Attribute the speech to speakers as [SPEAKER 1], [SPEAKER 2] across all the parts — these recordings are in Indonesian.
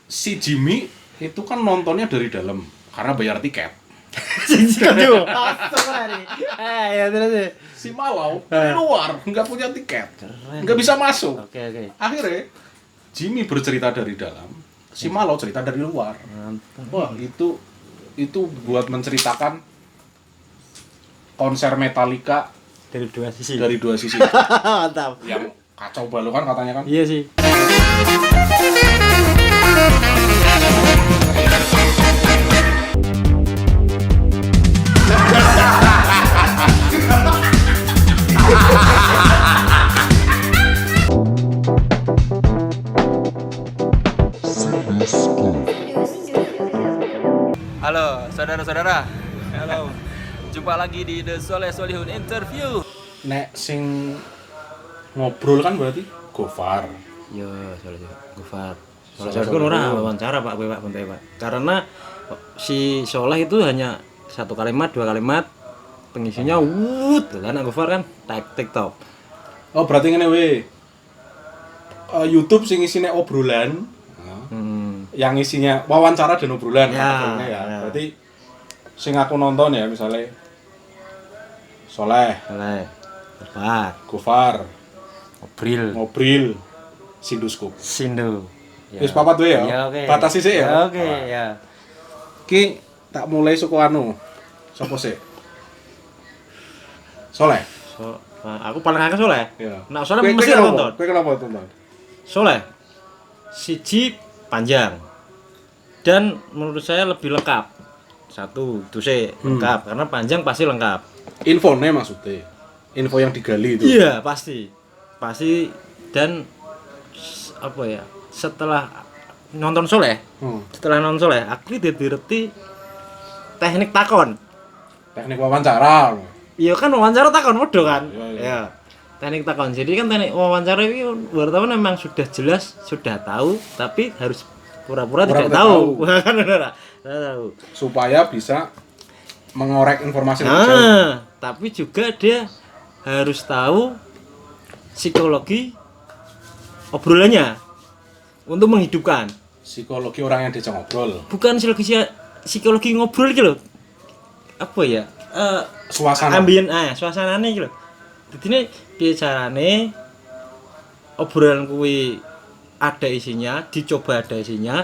[SPEAKER 1] si Jimmy itu kan nontonnya dari dalam karena bayar tiket.
[SPEAKER 2] Aduh. Sorry. Ya terus.
[SPEAKER 1] Si Malau dari luar nggak punya tiket,
[SPEAKER 2] Keren.
[SPEAKER 1] nggak bisa masuk.
[SPEAKER 2] Oke.
[SPEAKER 1] Akhirnya Jimmy bercerita dari dalam, si Malau cerita dari luar.
[SPEAKER 2] Mantap.
[SPEAKER 1] Wah itu buat menceritakan konser Metallica
[SPEAKER 2] Dari dua sisi.
[SPEAKER 1] dari dua sisi.
[SPEAKER 2] Mantap.
[SPEAKER 1] Yang kacau balau kan katanya kan.
[SPEAKER 2] Iya sih.
[SPEAKER 3] Halo saudara-saudara. Halo. Jumpa lagi di The Soleh Solihun Interview.
[SPEAKER 1] Nek sing ngobrol kan berarti Gofar.
[SPEAKER 2] Yo, Gofar. Soalnya kan orang wawancara Pak Bentai Pak. Karena si Soleh itu hanya satu kalimat, dua kalimat, pengisinya wut. Lah anak Gofar kan TikTok.
[SPEAKER 1] Oh berarti ngene we. YouTube sing isine obrolan. Yang isinya wawancara dan obrolan
[SPEAKER 2] Ya.
[SPEAKER 1] Berarti sing aku nonton ya misalnya Soleh, Gofar, Ngobril, Sinduskop.
[SPEAKER 2] Sindu.
[SPEAKER 1] Wis papat wae ya.
[SPEAKER 2] Ya oke.
[SPEAKER 1] Batasi sik ya.
[SPEAKER 2] Oke, ya.
[SPEAKER 1] Ki tak mulai suku anu. Sopo sik? Soleh.
[SPEAKER 2] Aku paling akeh Soleh.
[SPEAKER 1] Ya.
[SPEAKER 2] Nah, Soleh mesti nonton.
[SPEAKER 1] Kowe kenapa tonton?
[SPEAKER 2] Soleh siji panjang dan menurut saya lebih lengkap. Satu itu sih lengkap karena panjang pasti lengkap.
[SPEAKER 1] Infonya maksudnya. Info yang digali itu.
[SPEAKER 2] Iya pasti dan apa ya setelah nonton Soleh aku direti teknik takon.
[SPEAKER 1] Teknik wawancara.
[SPEAKER 2] Iya kan wawancara takon podo kan.
[SPEAKER 1] Iya.
[SPEAKER 2] Ya. Teknik takon. Jadi kan teknik wawancara ini wartawan memang sudah jelas, sudah tahu, tapi harus pura-pura tidak tahu. Kan benar. Tahu.
[SPEAKER 1] Supaya bisa mengorek informasi lebih jauh.
[SPEAKER 2] Nah, tapi juga dia harus tahu psikologi obrolannya untuk menghidupkan.
[SPEAKER 1] Psikologi orang yang diajak ngobrol.
[SPEAKER 2] Bukan psikologi ngobrol gitu loh. Apa ya?
[SPEAKER 1] Suasana.
[SPEAKER 2] Suasanane iki lho. Dadine piye carane obrolan kuwi ada isinya, dicoba ada isinya,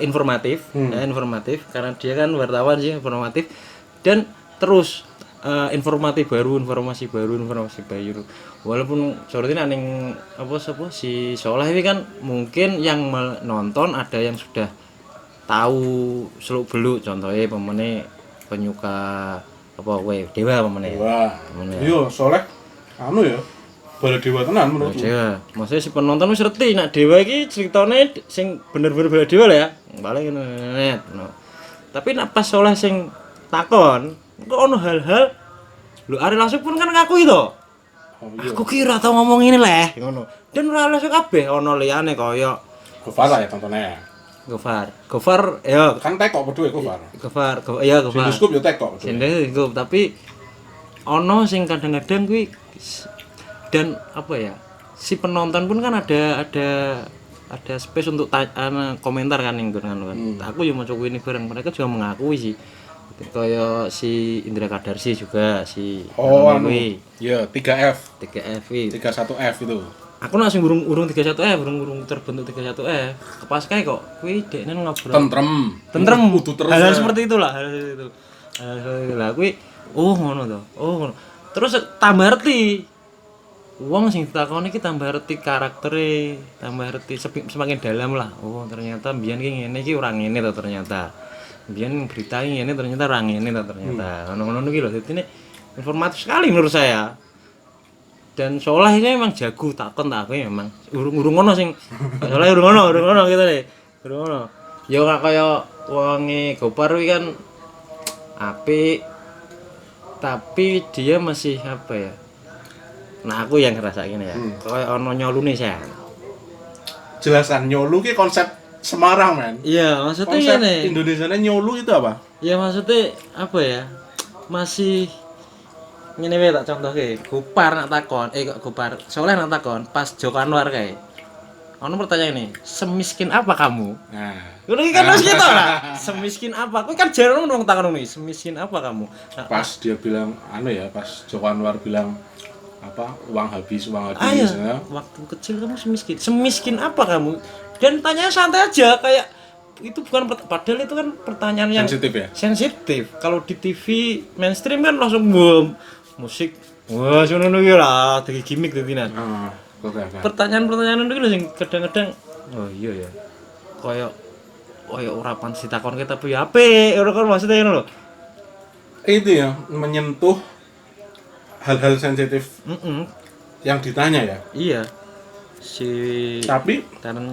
[SPEAKER 2] informatif, informatif karena dia kan wartawan sih informatif dan terus informasi baru. Walaupun sorotnya ning apa si Soleh ini kan mungkin yang menonton ada yang sudah tahu seluk-beluk contohnya pemene penyuka apa kowe Dewa pemene.
[SPEAKER 1] Wah. Iya, Soleh anu ya. Bala Dewa tenan menurutku.
[SPEAKER 2] Dewa. Maksudnya si penonton wis ngerti nek Dewa iki ceritane sing bener-bener bala Dewa lah ya. Paling net. No. Tapi nek pas Soleh sing takon, kok ono hal-hal lho Ari Lasso pun kan ngaku itu.
[SPEAKER 1] Oh, iya.
[SPEAKER 2] Aku kira tau ngomong ini leh ngono. Dan ora langsung kabeh ono liyane kaya
[SPEAKER 1] Gofar lah ya tontonnya.
[SPEAKER 2] Gofar ya
[SPEAKER 1] Kan tekok berdua Gofar.
[SPEAKER 2] Gofar.
[SPEAKER 1] Sinduskop yo tekok.
[SPEAKER 2] Sinduskop tapi ono sing kadang-kadang kuwi dan apa ya? Si penonton pun kan ada space untuk komentar kan yang kan. Aku yo mau coba ini bareng mereka juga mengakui sih. Kayak si Indra Kadarsi juga si
[SPEAKER 1] anu. Iya, 3F. 31F itu.
[SPEAKER 2] Aku langsung urung 31F, urung terbentuk 31F. Pas kae kok kuwi dekne ngobrol. Tentrem
[SPEAKER 1] kudu terus.
[SPEAKER 2] Hal seperti itulah, hal seperti itu. Lah kuwi ngono to. Ngono. Terus tambah arti. Wong sing ditakoni iki tambah arti karaktere, tambah arti semakin dalam lah. Oh, ternyata mbiyen ki ngene iki ora ngene to ternyata. Mbiyen berita ini ternyata ora ngene to ternyata. Ngono-ngono iki lho. Dadi informatif sekali menurut saya. Dan Soleh ini memang jago takon memang urung ngono sing Soleh urung ngono gitu deh. Urung ngono. Ya kaya wonge Gopar kuwi kan apik tapi dia masih apa ya? Nah aku yang ngerasa gini ya. Kayak ono nyolune saya.
[SPEAKER 1] Jelasan nyolu ki konsep Semarang men.
[SPEAKER 2] Iya, maksudnya
[SPEAKER 1] konsep
[SPEAKER 2] gini.
[SPEAKER 1] Indonesianya nyolu itu apa?
[SPEAKER 2] Ya maksudnya apa ya? Masih ngene wae tak contohke. Gopar nak takon, kok Gopar Soleh nak takon pas Joko Anwar kae. ono pertanyaan ini, semiskin apa kamu?
[SPEAKER 1] Nah,
[SPEAKER 2] Ngono iki kan harus kita lah. Semiskin apa? Kowe kan jarang wong takon ngono iki, semiskin apa kamu? Nah,
[SPEAKER 1] pas dia bilang pas Joko Anwar bilang apa uang habis
[SPEAKER 2] ayo,
[SPEAKER 1] ya.
[SPEAKER 2] waktu kecil kamu semiskin. Semiskin apa kamu? Dan tanya santai aja kayak itu bukan padahal itu kan pertanyaan yang
[SPEAKER 1] Sensitif ya?
[SPEAKER 2] sensitif. Kalau di TV mainstream kan langsung boom musik. Wah, ngono iki lah, dadi gimmick dadinan.
[SPEAKER 1] Oke.
[SPEAKER 2] Pertanyaan-pertanyaan itu sing kadang-kadang oh iya ya. Koyo ora pantes ditakon kita tapi ya apik, ora kan maksudnya ngono lho.
[SPEAKER 1] Itu ya menyentuh hal-hal sensitif yang ditanya ya.
[SPEAKER 2] Iya. Si
[SPEAKER 1] Tapi
[SPEAKER 2] tangan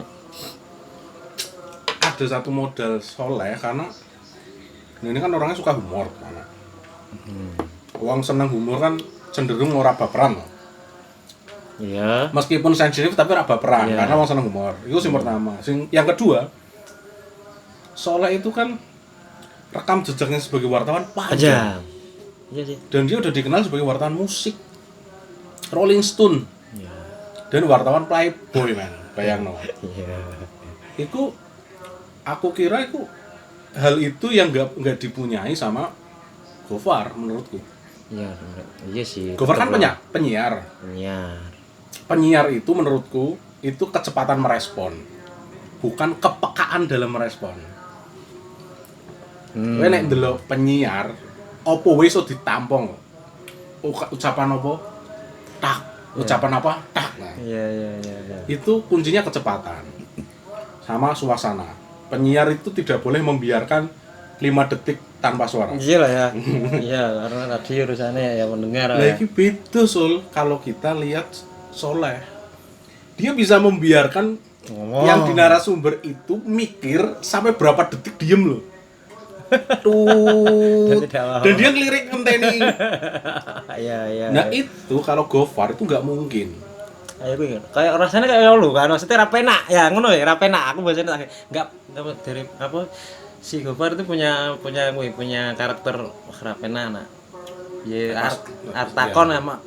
[SPEAKER 1] ada satu modal Soleh karena ini kan orangnya suka humor karena orang seneng humor kan cenderung ora baperan loh.
[SPEAKER 2] iya.
[SPEAKER 1] Meskipun sensitif tapi ora baperan
[SPEAKER 2] Iya.
[SPEAKER 1] karena orang seneng humor. Itu yang pertama. Yang kedua, Soleh itu kan rekam jejaknya sebagai wartawan panjang.
[SPEAKER 2] Iya sih.
[SPEAKER 1] Dan dia udah dikenal sebagai wartawan musik, Rolling Stone,
[SPEAKER 2] Iya.
[SPEAKER 1] dan wartawan Playboy man, bayangno.
[SPEAKER 2] Iya.
[SPEAKER 1] Iku aku kira itu hal itu yang nggak dipunyai sama Gofar menurutku.
[SPEAKER 2] Iya, bener. Iya sih.
[SPEAKER 1] Gofar kan penyiar.
[SPEAKER 2] Penyiar.
[SPEAKER 1] Penyiar itu menurutku itu kecepatan merespon, bukan kepekaan dalam merespon. Kowe nek ndelok penyiar, opo wis iso ditampung. Ucapan apa? Tak. Ucapan apa? Tak. Nah,
[SPEAKER 2] Iya.
[SPEAKER 1] itu kuncinya kecepatan. Sama suasana. Penyiar itu tidak boleh membiarkan 5 detik tanpa suara.
[SPEAKER 2] Iya lah ya. Iya, karena tadi urusannya ya mendengar
[SPEAKER 1] Nah,
[SPEAKER 2] ya.
[SPEAKER 1] ini beda Sul, kalau kita lihat Soleh. Dia bisa membiarkan
[SPEAKER 2] Ngomong.
[SPEAKER 1] yang di narasumber itu mikir sampai berapa detik diem loh. Tuh.
[SPEAKER 2] Dan tidak mau.
[SPEAKER 1] Dan dia ngelirik ngenteni.
[SPEAKER 2] Iya.
[SPEAKER 1] Nah, itu kalau Gofar itu nggak mungkin.
[SPEAKER 2] Ayo gue kayak rasanya kayak lu kan maksudnya rapenak ya ngono ya rapenak aku biasanya enggak dari apa si Gofar itu punya karakter rapenak nah. Ya artakon sama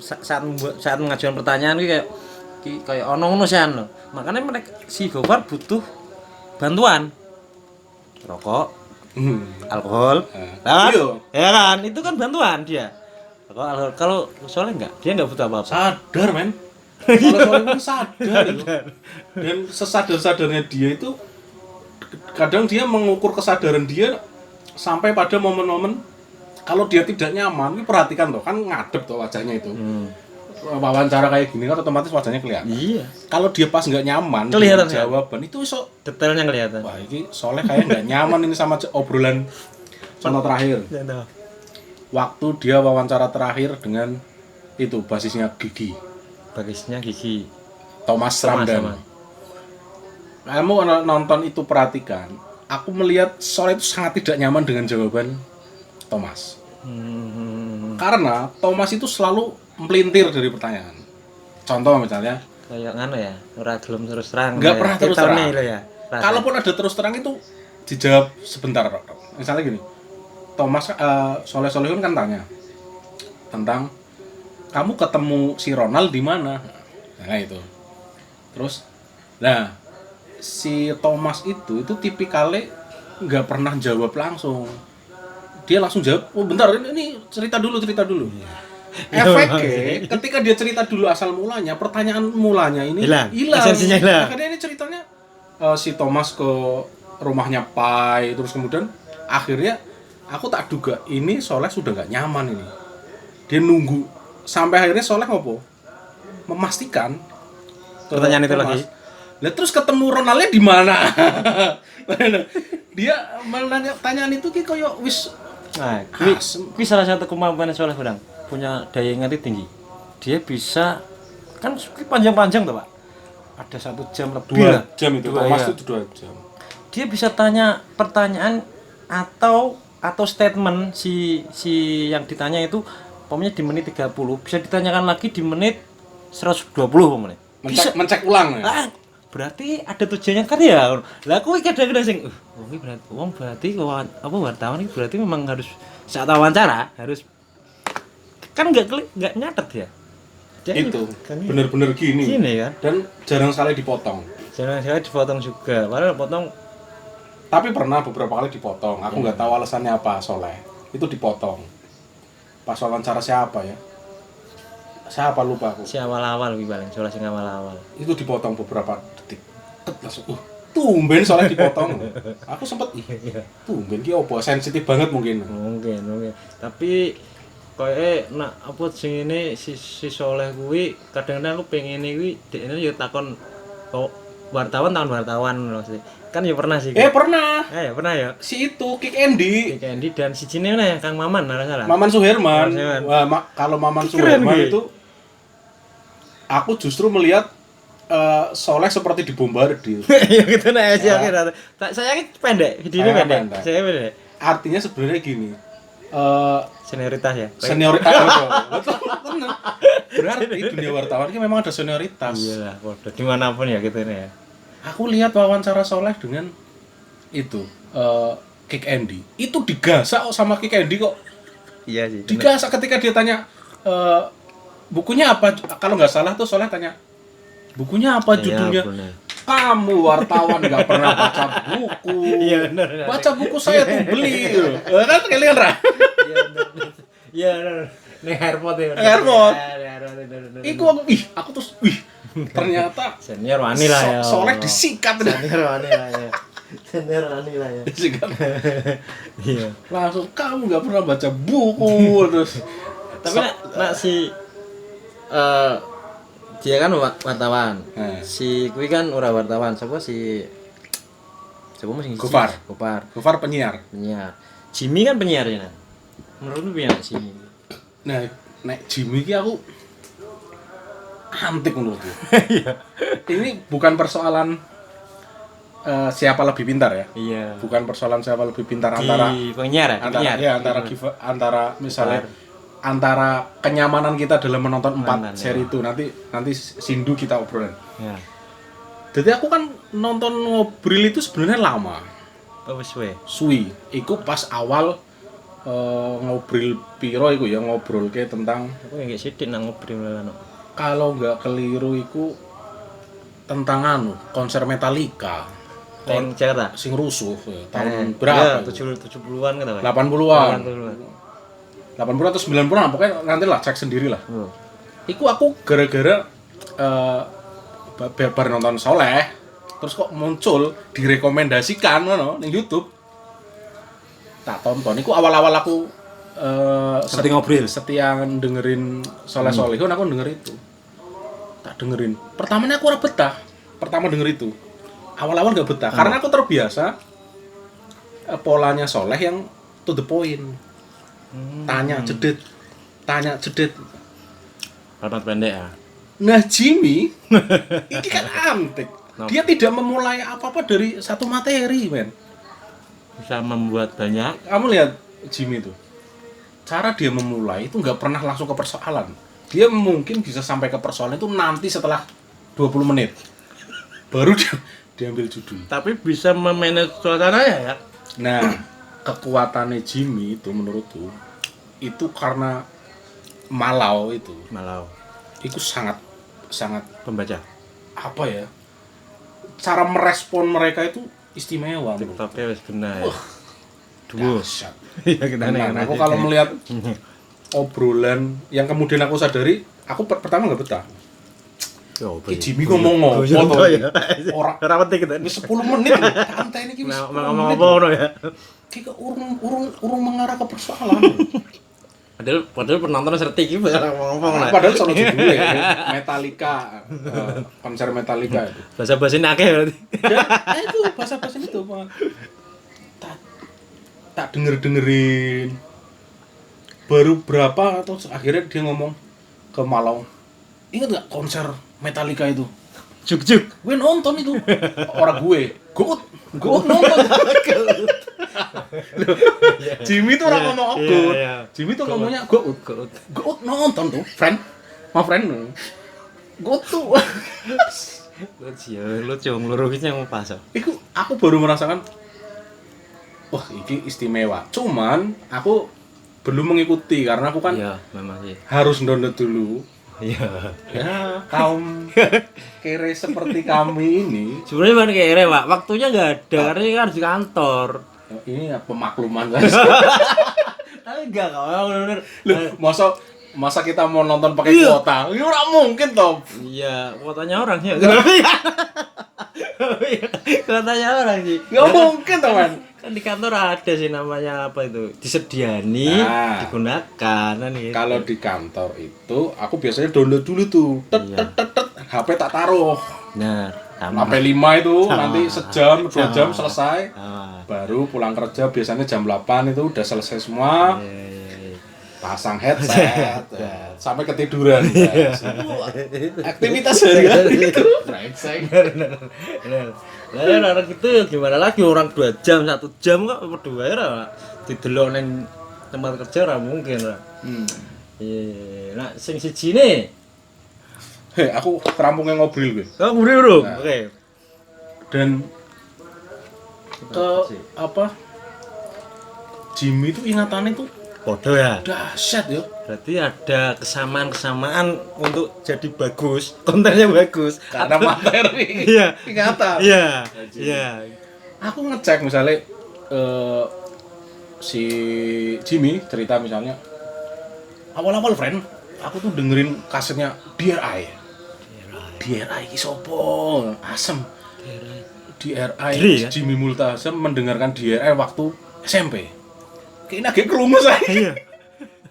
[SPEAKER 2] saat mengajukan pertanyaan gue kayak ono ngono sih lho. Makanya mereka si Gofar butuh bantuan rokok, alkohol. Kan? Ya kan itu kan bantuan dia. Kalau soalnya dia enggak butuh apa-apa.
[SPEAKER 1] Sadar, men. Kalau Soleh itu sadar itu. Dan sesadar-sadarnya dia itu kadang dia mengukur kesadaran dia sampai pada momen-momen kalau dia tidak nyaman, ini perhatikan tuh kan ngadep tuh wajahnya itu. Wawancara kayak gini kan otomatis wajahnya kelihatan.
[SPEAKER 2] Iya.
[SPEAKER 1] Kalau dia pas nggak nyaman
[SPEAKER 2] Kelihatan
[SPEAKER 1] dengan jawaban itu iso
[SPEAKER 2] Detailnya kelihatan.
[SPEAKER 1] wah ini Soleh kayak nggak nyaman ini sama obrolan sono terakhir. Waktu dia wawancara terakhir dengan itu basisnya Gigi.
[SPEAKER 2] Bagisnya Gigi.
[SPEAKER 1] Thomas Ramdhan. Kamu nonton itu perhatikan, aku melihat Soleh itu sangat tidak nyaman dengan jawaban Thomas. Karena Thomas itu selalu melintir dari pertanyaan. Contoh misalnya,
[SPEAKER 2] Kayak ngono ya, ora gelem terus terang.
[SPEAKER 1] nggak pernah terus terang.
[SPEAKER 2] Ya.
[SPEAKER 1] Kalaupun ada terus terang itu dijawab sebentar. Misalnya gini, Thomas Soleh kan tanya tentang kamu ketemu si Ronald di mana? Nah itu. Terus, nah si Thomas itu tipikalnya nggak pernah jawab langsung. Dia langsung jawab, oh bentar ini cerita dulu. Efeknya, ketika dia cerita dulu asal mulanya, pertanyaan mulanya ini hilang.
[SPEAKER 2] Esensinya hilang.
[SPEAKER 1] Akhirnya ini ceritanya si Thomas ke rumahnya Pai, terus kemudian akhirnya aku tak duga ini Soleh sudah nggak nyaman ini. Dia nunggu sampai akhirnya Soleh ngopo? Memastikan
[SPEAKER 2] Pertanyaan itu
[SPEAKER 1] Thomas.
[SPEAKER 2] lagi.
[SPEAKER 1] Lah terus ketemu Ronaldnya di mana? Dia menanya pertanyaan itu ki koyo wis
[SPEAKER 2] Nah, kuwi salah satu kemampuan Soleh Bang. Punya daya ingat tinggi. Dia bisa kan kuwi panjang-panjang tuh, Pak. Ada 1 jam lebih
[SPEAKER 1] 2
[SPEAKER 2] lah.
[SPEAKER 1] jam itu. Thomas itu 2 jam.
[SPEAKER 2] Dia bisa tanya pertanyaan atau statement si yang ditanya itu pokoknya di menit 30 bisa ditanyakan lagi di menit 120 menit.
[SPEAKER 1] Mencek ulang ya.
[SPEAKER 2] Ah, berarti ada tujuannya kan ya. Lah kuwi kadang-kadang sing berarti wartawan ini berarti memang harus saat wawancara harus kan enggak nyatet ya. Jadi,
[SPEAKER 1] Itu
[SPEAKER 2] kan
[SPEAKER 1] bener-bener gini
[SPEAKER 2] kan.
[SPEAKER 1] dan jarang sekali dipotong.
[SPEAKER 2] Jarang sekali dipotong juga. Padahal potong
[SPEAKER 1] Tapi pernah beberapa kali dipotong. Aku nggak tahu alasannya apa Soleh. Itu dipotong. Pas wawancara siapa ya? Siapa lupa aku.
[SPEAKER 2] si awal-awal lebih paling soal sing awal-awal.
[SPEAKER 1] Itu dipotong beberapa detik. Tet, langsung tumben Soleh dipotong. Aku sempet tumben ki opo sensitif banget mungkin.
[SPEAKER 2] Mungkin. Tapi koyo nak apa sing ini si Soleh kuwi kadang-kadang aku pengen kuwi dekne yo takon kok wartawan maksudnya. Kan ya pernah sih.
[SPEAKER 1] Pernah.
[SPEAKER 2] Ya pernah ya.
[SPEAKER 1] Si itu Kick Andy.
[SPEAKER 2] Kayak Andy dan si Cine nih Kang Maman nggak salah.
[SPEAKER 1] Maman Suherman.
[SPEAKER 2] Maman Suherman.
[SPEAKER 1] Wah, kalau Maman
[SPEAKER 2] Keren,
[SPEAKER 1] Suherman
[SPEAKER 2] Ki.
[SPEAKER 1] itu aku justru melihat Soleh seperti dibombardir.
[SPEAKER 2] Ya gitu nah aja akhirnya. Saya kan pendek, videonya
[SPEAKER 1] Saya
[SPEAKER 2] pendek.
[SPEAKER 1] pendek.
[SPEAKER 2] Saya pendek.
[SPEAKER 1] Artinya sebenarnya gini.
[SPEAKER 2] Senioritas ya.
[SPEAKER 1] Senioritas betul. Benar. Berarti dunia wartawan ini memang ada senioritas.
[SPEAKER 2] Iyalah, waduh dimanapun ya gitu nih ya.
[SPEAKER 1] Aku lihat wawancara Soleh dengan itu Kick Andy. Itu digasak kok sama Kick Andy kok.
[SPEAKER 2] Iya sih.
[SPEAKER 1] Digasak ketika dia tanya bukunya apa? Kalau nggak salah tuh Soleh tanya bukunya apa judulnya?
[SPEAKER 2] bener.
[SPEAKER 1] Kamu wartawan nggak pernah baca buku.
[SPEAKER 2] Iya benar.
[SPEAKER 1] Baca buku saya tuh beli. Kan kalian Ra?
[SPEAKER 2] Iya benar. Nih airport ya.
[SPEAKER 1] Airport.
[SPEAKER 2] Airport.
[SPEAKER 1] Aku terus ternyata
[SPEAKER 2] Senior wani lah ya.
[SPEAKER 1] Soleh disikat
[SPEAKER 2] Senior wani lah ya. Senior wani lah ya.
[SPEAKER 1] disikat.
[SPEAKER 2] Iya.
[SPEAKER 1] Langsung kamu nggak pernah baca buku terus.
[SPEAKER 2] Tapi nak si dia kan wartawan. Si kuwi kan ora wartawan. Siapa mesti
[SPEAKER 1] Gofar.
[SPEAKER 2] Gofar
[SPEAKER 1] penyiar.
[SPEAKER 2] Jimmy kan penyiar ya. Menurutmu penyiar Jimmy.
[SPEAKER 1] Nah, nek Jimmy ki aku antik menurutku. Ini bukan persoalan siapa lebih pintar ya.
[SPEAKER 2] Iya.
[SPEAKER 1] Bukan persoalan siapa lebih pintar antara
[SPEAKER 2] penyiar ya.
[SPEAKER 1] antara misalnya antara kenyamanan kita dalam menonton 4 seri itu nanti sindu kita obrolan.
[SPEAKER 2] Ya.
[SPEAKER 1] Jadi aku kan nonton Ngobrol itu sebenarnya lama.
[SPEAKER 2] Oh
[SPEAKER 1] Suwi. Iku pas awal ngobrol piro iku ya ngobrol ke tentang
[SPEAKER 2] aku nggak sidik nang ngobrol lan.
[SPEAKER 1] kalau nggak keliru iku tentang konser Metallica.
[SPEAKER 2] Yang Jakarta.
[SPEAKER 1] Sing rusuh ya, tahun berapa?
[SPEAKER 2] 70-an kan apa?
[SPEAKER 1] 80-an. 80 atau 90-an pokoknya nanti lah cek sendiri lah. Iku aku gara-gara bar nonton Soleh terus kok muncul direkomendasikan ngono ning YouTube. Tak tonton. Iku awal-awal aku
[SPEAKER 2] Seperti ngobrol.
[SPEAKER 1] setia dengerin Soleh Solihun aku denger itu. Tak dengerin. Pertamanya aku ora betah. Pertama denger itu. Awal-awal gak betah karena aku terbiasa polanya Soleh yang to the point. Tanya jedet.
[SPEAKER 2] Format pendek ya.
[SPEAKER 1] Nah Jimmy ini kan antik. Dia tidak memulai apa-apa dari satu materi, men.
[SPEAKER 2] Bisa membuat banyak.
[SPEAKER 1] Kamu lihat Jimmy itu. Cara dia memulai itu nggak pernah langsung ke persoalan. Dia mungkin bisa sampai ke persoalan itu nanti setelah 20 menit. Baru dia diambil judul.
[SPEAKER 2] Tapi bisa memanage suasananya ya.
[SPEAKER 1] Nah, kekuatannya Jimmy itu menurutku itu karena Malau itu. Itu sangat
[SPEAKER 2] Pembaca.
[SPEAKER 1] apa ya? Cara merespon mereka itu istimewa.
[SPEAKER 2] TikToknya wis kena ya. Duo.
[SPEAKER 1] Dahsyat.
[SPEAKER 2] Iya kita
[SPEAKER 1] Nah, aku kalau melihat obrolan yang kemudian aku sadari, aku pertama nggak betah. Ki Jimmy ngomong apa
[SPEAKER 2] ya.
[SPEAKER 1] Orang
[SPEAKER 2] Ora penting kita.
[SPEAKER 1] wis 10 menit lho. Santai iki wis.
[SPEAKER 2] Ngomong apa ngono ya.
[SPEAKER 1] Ki urung mengarah ke persoalan.
[SPEAKER 2] Padahal penonton serti iki ngomong lah.
[SPEAKER 1] Padahal sono judulnya Metallica, konser Metallica itu.
[SPEAKER 2] Bahasa-bahasane akeh berarti.
[SPEAKER 1] Dan itu bahasa-bahasa itu Pak. Tak dengerin. Baru berapa atau akhirnya dia ngomong ke Malau. Ingat nggak konser Metallica itu?
[SPEAKER 2] Juk.
[SPEAKER 1] Gue nonton itu. Orang gue nonton. Jimmy tuh orang ngomong Goat. Jimmy tuh ngomongnya Goat nonton tuh, friend. My friend. Goat tuh.
[SPEAKER 2] Lucu ngluru iki yang pas.
[SPEAKER 1] Iku aku baru merasakan wah, ini istimewa. Cuman aku belum mengikuti karena aku kan
[SPEAKER 2] Iya, memang sih.
[SPEAKER 1] harus download dulu
[SPEAKER 2] Iya.
[SPEAKER 1] Ya, kaum kere seperti kami ini,
[SPEAKER 2] Sebenarnya bukan kere, Pak. Waktunya nggak ada karena ini kan harus di kantor.
[SPEAKER 1] ini ya pemakluman guys.
[SPEAKER 2] Tapi enggak kok, bener.
[SPEAKER 1] Loh, masa kita mau nonton pakai
[SPEAKER 2] Iya.
[SPEAKER 1] kuota? Ini ora mungkin toh.
[SPEAKER 2] Iya, kuotanya orang sih. Kuotanya orang sih.
[SPEAKER 1] Nggak mungkin toh, Man.
[SPEAKER 2] Kan di kantor ada sih namanya apa itu? Disediani,
[SPEAKER 1] Nah.
[SPEAKER 2] digunakan kan gitu.
[SPEAKER 1] Kalau di kantor itu aku biasanya download dulu tuh. Tet
[SPEAKER 2] Iya.
[SPEAKER 1] tet tet tet. HP tak taruh.
[SPEAKER 2] Nah, sama.
[SPEAKER 1] Sampai 5 itu
[SPEAKER 2] Sama.
[SPEAKER 1] nanti sejam, 2 jam
[SPEAKER 2] Sama.
[SPEAKER 1] selesai.
[SPEAKER 2] Ah.
[SPEAKER 1] Baru pulang kerja biasanya jam 8 itu udah selesai semua.
[SPEAKER 2] Iya, iya, iya.
[SPEAKER 1] Pasang headset, sampai ketiduran. guys. Itu aktivitas hari-hari itu. Brengsek.
[SPEAKER 2] Bener. Lah orang gitu gimana lagi orang 2 jam, 1 jam kok berdua ya Pak. Didelok ning tempat kerja ora mungkin lah. Iya, nah sing siji ne.
[SPEAKER 1] Hei, aku kerampungnya ngobrol gue.
[SPEAKER 2] Oh, nguri bro.
[SPEAKER 1] Nah.
[SPEAKER 2] Oke.
[SPEAKER 1] Dan apa? Jimmy itu ingatannya tuh
[SPEAKER 2] Podo ya.
[SPEAKER 1] dahsyat ya.
[SPEAKER 2] Berarti ada kesamaan-kesamaan untuk jadi bagus, kontennya bagus.
[SPEAKER 1] Karena materi
[SPEAKER 2] Iya.
[SPEAKER 1] ingatan.
[SPEAKER 2] Iya. Iya.
[SPEAKER 1] Aku ngecek misalnya si Jimmy cerita misalnya awal-awal friend aku tuh dengerin kasetnya DRI. DRI ki sopo? Asem. DRI
[SPEAKER 2] Dri, ya?
[SPEAKER 1] Jimmy Multazam mendengarkan DRI waktu SMP. Kayaknya agak kelumur saya.
[SPEAKER 2] Iya.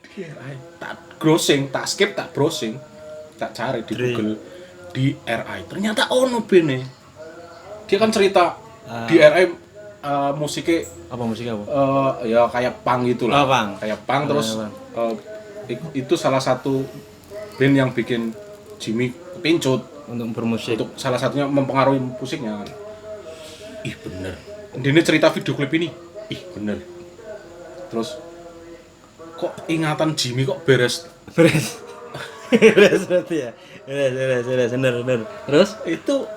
[SPEAKER 1] DRI tak browsing, tak skip, tak browsing, tak cari di
[SPEAKER 2] Dri.
[SPEAKER 1] Google DRI. Ternyata ono bene. Dia kan cerita
[SPEAKER 2] Ah.
[SPEAKER 1] DRI musiknya
[SPEAKER 2] Apa musik apa?
[SPEAKER 1] ya kayak punk gitu lah.
[SPEAKER 2] Oh, punk.
[SPEAKER 1] Kayak punk terus
[SPEAKER 2] punk.
[SPEAKER 1] itu salah satu band yang bikin Jimmy kepincut
[SPEAKER 2] Untuk bermusik.
[SPEAKER 1] untuk salah satunya mempengaruhi musiknya kan. Ih bener. Ini cerita video klip ini. Ih bener. Terus kok ingatan Jimmy kok beres.
[SPEAKER 2] Beres. Beres berarti ya. Beres, bener. Terus
[SPEAKER 1] Itu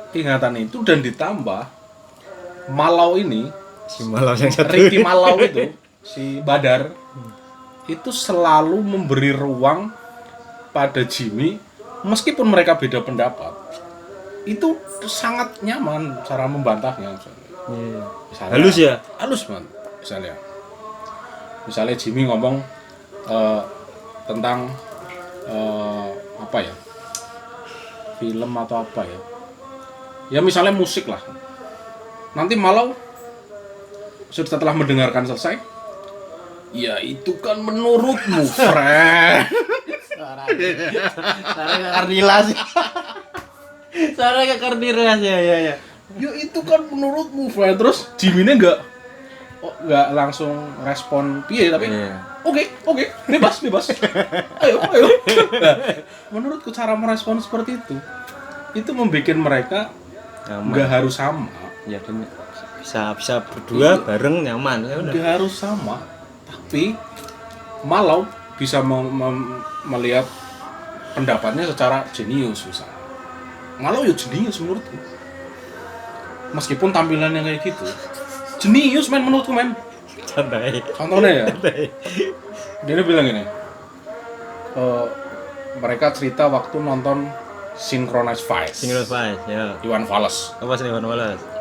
[SPEAKER 1] ingatan itu dan ditambah Malau ini,
[SPEAKER 2] si malam yang satu.
[SPEAKER 1] Ricky Malau itu, si Badar itu selalu memberi ruang pada Jimmy meskipun mereka beda pendapat. Itu sangat nyaman cara membantahnya.
[SPEAKER 2] Iya.
[SPEAKER 1] Misalnya,
[SPEAKER 2] Halus ya?
[SPEAKER 1] Halus man. Misalnya Jimmy ngomong tentang apa ya? Film atau apa ya? Ya misalnya musik lah. Nanti Malau setelah mendengarkan selesai, ya itu kan menurutmu, friend.
[SPEAKER 2] Suaranya karnilas. Suaranya karnilas ya.
[SPEAKER 1] Ya itu kan menurutmu, friend. Terus Jimmy-nya nggak langsung respon piye tapi
[SPEAKER 2] Iya.
[SPEAKER 1] oke, bebas. Ayo. Nah, menurutku cara merespon seperti itu membuat mereka nggak harus sama.
[SPEAKER 2] Ya kan bisa berdua bareng nyaman ya udah.
[SPEAKER 1] Nggak harus sama, tapi Malau bisa melihat pendapatnya secara jenius misalnya. Malau ya jenius menurutku. Meskipun tampilannya kayak gitu, jenius men menurutku men.
[SPEAKER 2] Santai.
[SPEAKER 1] Contohnya ya, dia bilang gini, mereka cerita waktu nonton Synchronized Vice,
[SPEAKER 2] Single Vice ya.
[SPEAKER 1] Iwan Fals.
[SPEAKER 2] Apa sih Iwan Wallace?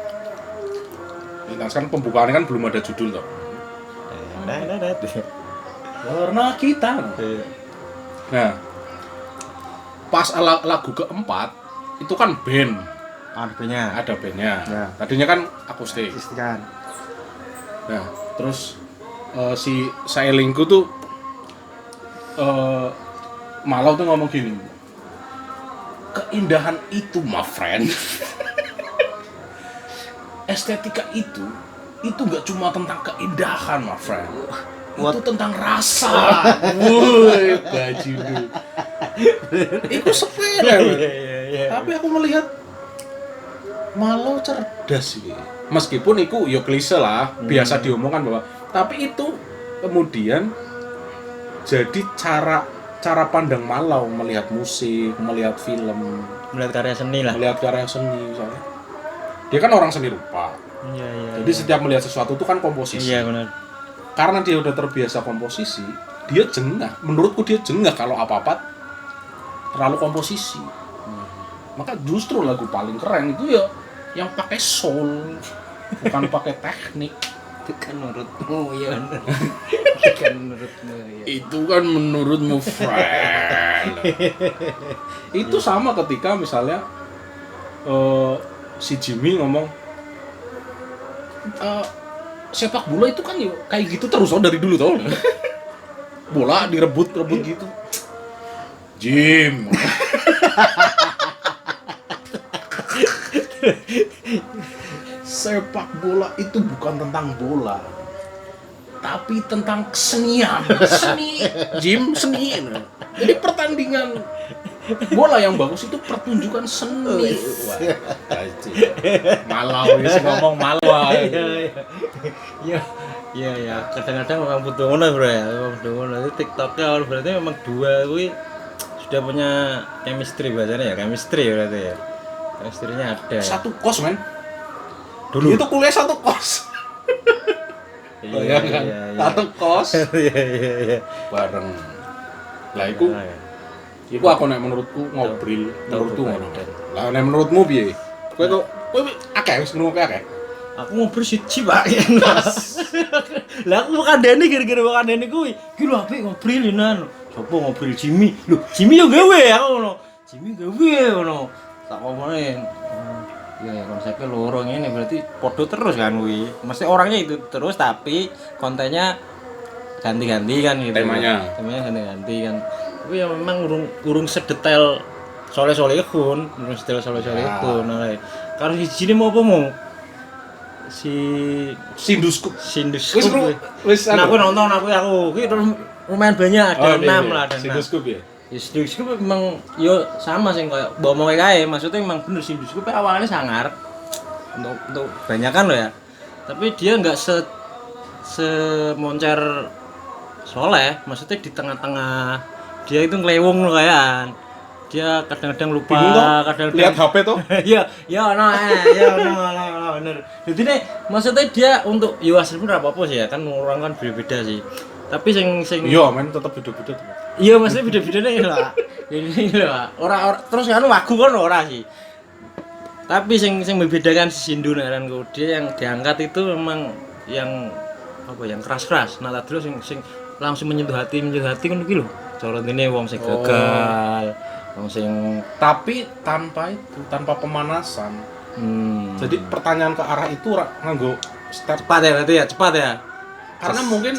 [SPEAKER 1] Nah, kan pembukaannya kan belum ada judul toh. Warna kita. Nah, pas lagu keempat itu kan band,
[SPEAKER 2] Artinya
[SPEAKER 1] ada bandnya.
[SPEAKER 2] Ya.
[SPEAKER 1] Tadinya kan akustik.
[SPEAKER 2] istikan.
[SPEAKER 1] Nah, terus si Sailingku tuh Malau tuh ngomong gini, keindahan itu, my friend. Estetika itu gak cuma tentang keindahan, my friend. Itu tentang rasa. Woi, baju lu. Itu sepele.
[SPEAKER 2] Iya.
[SPEAKER 1] Tapi aku melihat Malau cerdas sih. Meskipun itu yo klise lah, biasa diomongkan bahwa tapi itu kemudian jadi cara pandang Malau melihat musik, melihat film,
[SPEAKER 2] Melihat karya seni lah.
[SPEAKER 1] melihat karya seni misalnya. Dia kan orang seni rupa.
[SPEAKER 2] Iya.
[SPEAKER 1] Jadi setiap melihat sesuatu itu kan komposisi.
[SPEAKER 2] Iya benar.
[SPEAKER 1] Karena dia udah terbiasa komposisi, dia jengah. Menurutku dia jengah kalau apa-apa terlalu komposisi. Maka justru lagu paling keren itu ya yang pakai soul, bukan pakai teknik.
[SPEAKER 2] Itu kan menurutmu ya. Itu kan menurutmu ya.
[SPEAKER 1] Itu kan menurutmu, friend. Itu sama ketika misalnya si Jimmy ngomong sepak bola itu kan ya kayak gitu terus dari dulu tau. Bola direbut gitu. Jim. Sepak bola itu bukan tentang bola, tapi tentang kesenian. Seni. Jadi pertandingan bola yang bagus itu pertunjukan seni. Wah, malau ya sih ngomong malau.
[SPEAKER 2] Iya, kadang-kadang memang butuh ngono bro ya, memang butuh ngono. Itu TikToknya berarti memang dua kuwi sudah punya chemistry bahasanya ya, chemistry berarti ya. Chemistry-nya ada.
[SPEAKER 1] Satu kos men.
[SPEAKER 2] Dulu.
[SPEAKER 1] Itu kuliah satu kos.
[SPEAKER 2] Iya.
[SPEAKER 1] Satu kos
[SPEAKER 2] Iya.
[SPEAKER 1] bareng. Lah iku iku aku nek menurutku ngobrol, menurutku ngono. Lah nek menurutmu piye? Kowe akeh wis ngono akeh.
[SPEAKER 2] Aku ngobrol siji Pak. Lah aku kandhane gara-gara kandhane kuwi. Ki lho apik ngobrol nan. Sopo ngobrol Jimmy? Lho, Jimmy yo gawe aku ngono. Jimmy gawe ngono. Tak ngomongin. Ya konsepnya loro ngene berarti podo terus kan kuwi. Mesti orangnya itu terus tapi kontennya ganti-ganti kan gitu.
[SPEAKER 1] Temanya
[SPEAKER 2] ganti-ganti kan. Tapi ya memang urung sedetail Soleh-Solehun, urung sedetail Soleh-Solehun. Nah, kalau siji mau apa mau?
[SPEAKER 1] Sindusku. Wis
[SPEAKER 2] Nah, aku nonton aku ki lumayan banyak ada 6 lah ada 6.
[SPEAKER 1] Sindusku piye?
[SPEAKER 2] Sindusku memang yo sama sih kayak bomonge kae, maksudnya memang bener Sindusku awalnya sangar untuk banyakan loh ya. Tapi dia enggak semoncer Soleh, maksudnya di tengah-tengah dia itu ngelewong loh kayak. Dia kadang-kadang lupa, kadang-kadang
[SPEAKER 1] lihat HP tuh.
[SPEAKER 2] Iya, bener. Jadi nih, maksudnya dia untuk yo aslinya apa-apa sih ya, kan orang kan beda-beda sih. Tapi sing
[SPEAKER 1] iya, men tetep beda-beda tuh.
[SPEAKER 2] iya, maksudnya beda-beda nih lah. Jadi lah, orang terus kan lagu kan ora sih. Tapi sing membedakan si Sindu dan dia yang diangkat itu memang yang apa yang keras-keras. Nah, terus sing langsung menyentuh hati kan iki lho. Cara dene wong sing gagal. Sing
[SPEAKER 1] Tapi tanpa pemanasan. Jadi pertanyaan ke arah itu nganggo step
[SPEAKER 2] cepat ya berarti ya, cepat ya.
[SPEAKER 1] karena mungkin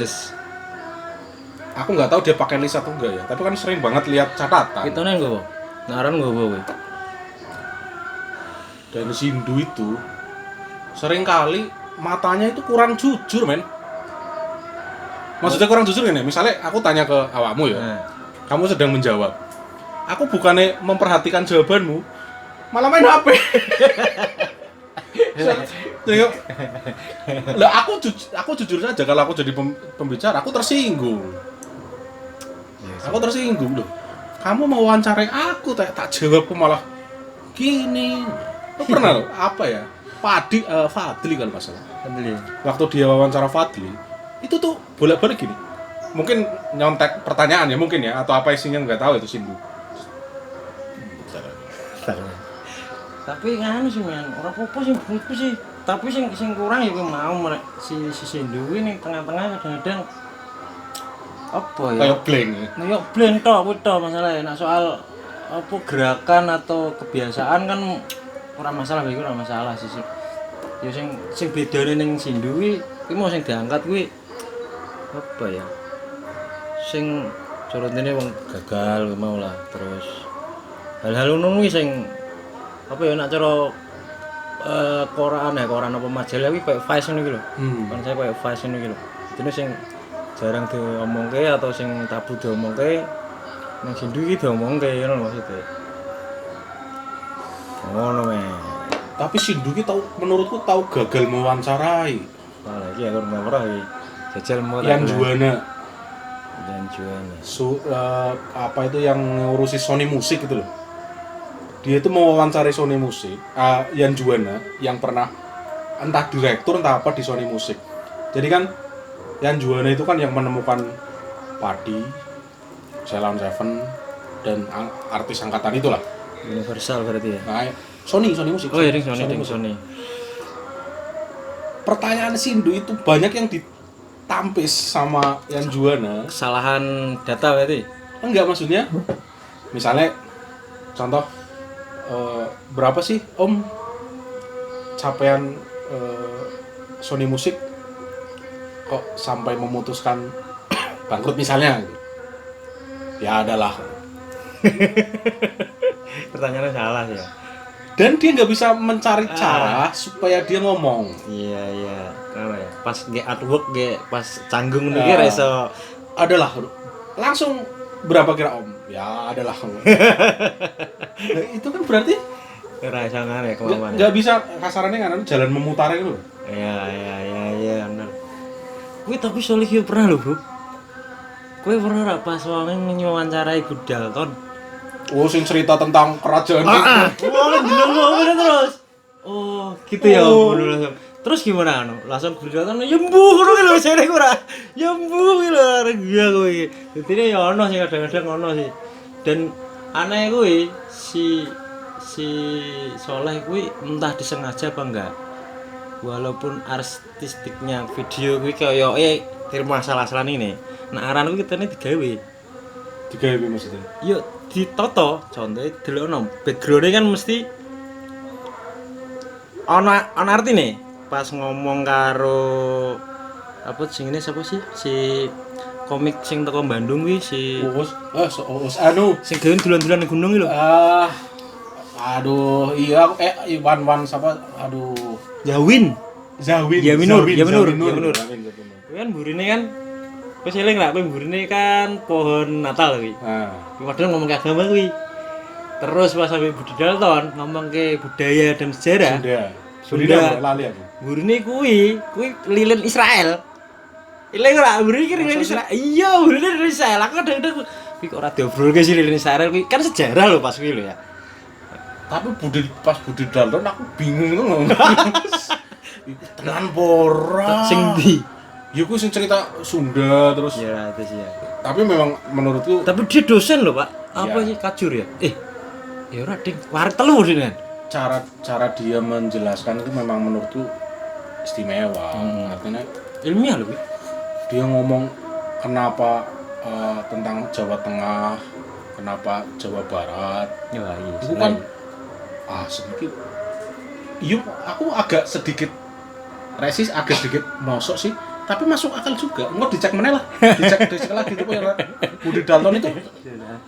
[SPEAKER 1] aku nggak tahu dia pakai list atau enggak ya, tapi kan sering banget lihat catatan.
[SPEAKER 2] Itu nih gue, naran gue.
[SPEAKER 1] Dan Sindu itu sering kali matanya itu kurang jujur men. Maksudnya kurang jujur gini, misalnya aku tanya ke awakmu ya, kamu sedang menjawab, aku bukannya memperhatikan jawabanmu, malah main HP. Lah aku jujur saja kalau aku jadi pembicara aku tersinggung. Aku tersinggung loh. Kamu mau wawancarai aku tak jawabku malah gini. Lo pernah loh apa ya? Fadli kalau nggak salah.
[SPEAKER 2] Fadli.
[SPEAKER 1] Waktu dia wawancara Fadli, itu tuh bolak-balik gini. Mungkin nyontek pertanyaan ya mungkin ya, atau apa isinya nggak tahu itu Sindu.
[SPEAKER 2] Tapi nganu sih men, ora apa-apa sih menurutku sih. Tapi sing kurang ya mau si Sindu ini tengah-tengah kadang-kadang apa ya?
[SPEAKER 1] Kayak blank.
[SPEAKER 2] Ya blank tok masalahnya. Nah soal apa gerakan atau kebiasaan kan ora masalah iki ora masalah sih. Ya sing bedane ning Sindu kuwi mau sing diangkat kuwi apa ya? Sing corotene wong gagal mau lah terus hal-hal ngono kuwi sing apa ya nak cara koran apa majalah kuwi kayak Vice ngono iki lho. Kan saya kayak Vice ngono iki lho. Dene sing jarang diomongke atau sing tabu diomongke nang Sindu iki diomongke ngono maksudnya. Ngono men.
[SPEAKER 1] Tapi Sindu ki menurutku tahu gagal mewawancarai.
[SPEAKER 2] Wah, iki aku ora iki. Jajal mau
[SPEAKER 1] Yang Juana. Apa itu yang ngurusi Sony Musik gitu loh. Dia itu mau wawancari Sony Musik, Yan Juana yang pernah entah direktur entah apa di Sony Musik. Jadi kan Yan Juana itu kan yang menemukan padi, Ceylon Seven, dan artis angkatan itulah.
[SPEAKER 2] Universal berarti ya.
[SPEAKER 1] Nah, Sony Musik.
[SPEAKER 2] Oh iya, Sony.
[SPEAKER 1] Pertanyaan Sindu itu banyak yang ditampis sama yang Juana.
[SPEAKER 2] Kesalahan data berarti.
[SPEAKER 1] Enggak, maksudnya misalnya contoh berapa sih Om capaian Sony Musik kok sampai memutuskan bangkrut misalnya gitu. Ya adalah.
[SPEAKER 2] Pertanyaannya salah ya.
[SPEAKER 1] Dan dia nggak bisa mencari cara supaya dia ngomong.
[SPEAKER 2] Iya. Apa ya? Pas ge artwork pas canggung nih reso
[SPEAKER 1] Adalah langsung berapa kira Om? Ya adalah. Nah, itu kan berarti
[SPEAKER 2] rasa ya kemampuan.
[SPEAKER 1] nggak bisa kasarannya kan jalan memutar itu.
[SPEAKER 2] Iya benar. Gue tapi Solih yo pernah lho, Bro. Gue pernah ra pas wong nyawancarai Ibu Dalton.
[SPEAKER 1] Oh, sing cerita tentang kerajaan itu.
[SPEAKER 2] Wah, ngomong terus. Oh, gitu ya. Terus gimana anu? Langsung Ibu Dalton ya mbuh ngono lho jare ora. Ya mbuh lho iya kowe. Dadi ya ono sing kadang-kadang ono sih. Dan aneh kuwi si Soleh kuwi entah disengaja apa enggak. Walaupun artistiknya video kuwi kaya masalah-masalah ini. Nah aran kuwi kitane digawe.
[SPEAKER 1] Digawe maksudnya.
[SPEAKER 2] Yuk ditoto, contohnya delokno background-e kan mesti ana artine. Pas ngomong karo apa sing ini siapa sih? Si komik sing teko Bandung kuwi si
[SPEAKER 1] anu
[SPEAKER 2] sing gawe dulan-dulan ning gunung iki lho.
[SPEAKER 1] Aduh, iya Iwan siapa? Aduh,
[SPEAKER 2] Zawin Nur. Kan burine kan wis eling ra kowe burine kan pohon Natal kuwi. Padahal ngomong ke agama kuwi. Terus pas sampai Budi Dalton ngomong ke budaya dan sejarah. Sunda.
[SPEAKER 1] Lali aku.
[SPEAKER 2] Burine kuwi lilin Israel. Eling ora burine iki lilin Israel. Iya, burine lilin Israel. Aku kadang-kadang kuwi kok ora diobrolke sih lilin Israel kuwi. Kan sejarah lho pas kuwi lho ya.
[SPEAKER 1] Tapi Budi Dalton aku bingung loh. Tenan pora.
[SPEAKER 2] Sing ndi?
[SPEAKER 1] Ya ku sing cerita Sunda terus.
[SPEAKER 2] Ya, itu sih ya.
[SPEAKER 1] Tapi memang menurutku
[SPEAKER 2] Tapi dia dosen loh, Pak. Apa
[SPEAKER 1] Ya.
[SPEAKER 2] sih kajur ya? Ya ora ding, warak telu sini kan.
[SPEAKER 1] cara dia menjelaskan itu memang menurutku istimewa. Artinya
[SPEAKER 2] Ilmiah loh, Wi.
[SPEAKER 1] dia ngomong kenapa tentang Jawa Tengah, kenapa Jawa Barat.
[SPEAKER 2] Ya, iya.
[SPEAKER 1] Itu kan sedikit. Yuk, aku agak sedikit resist, agak sedikit mosok sih. Tapi masuk akal juga. Enggak dicek meneh lah. Dicek lagi itu ya. Budi Dalton itu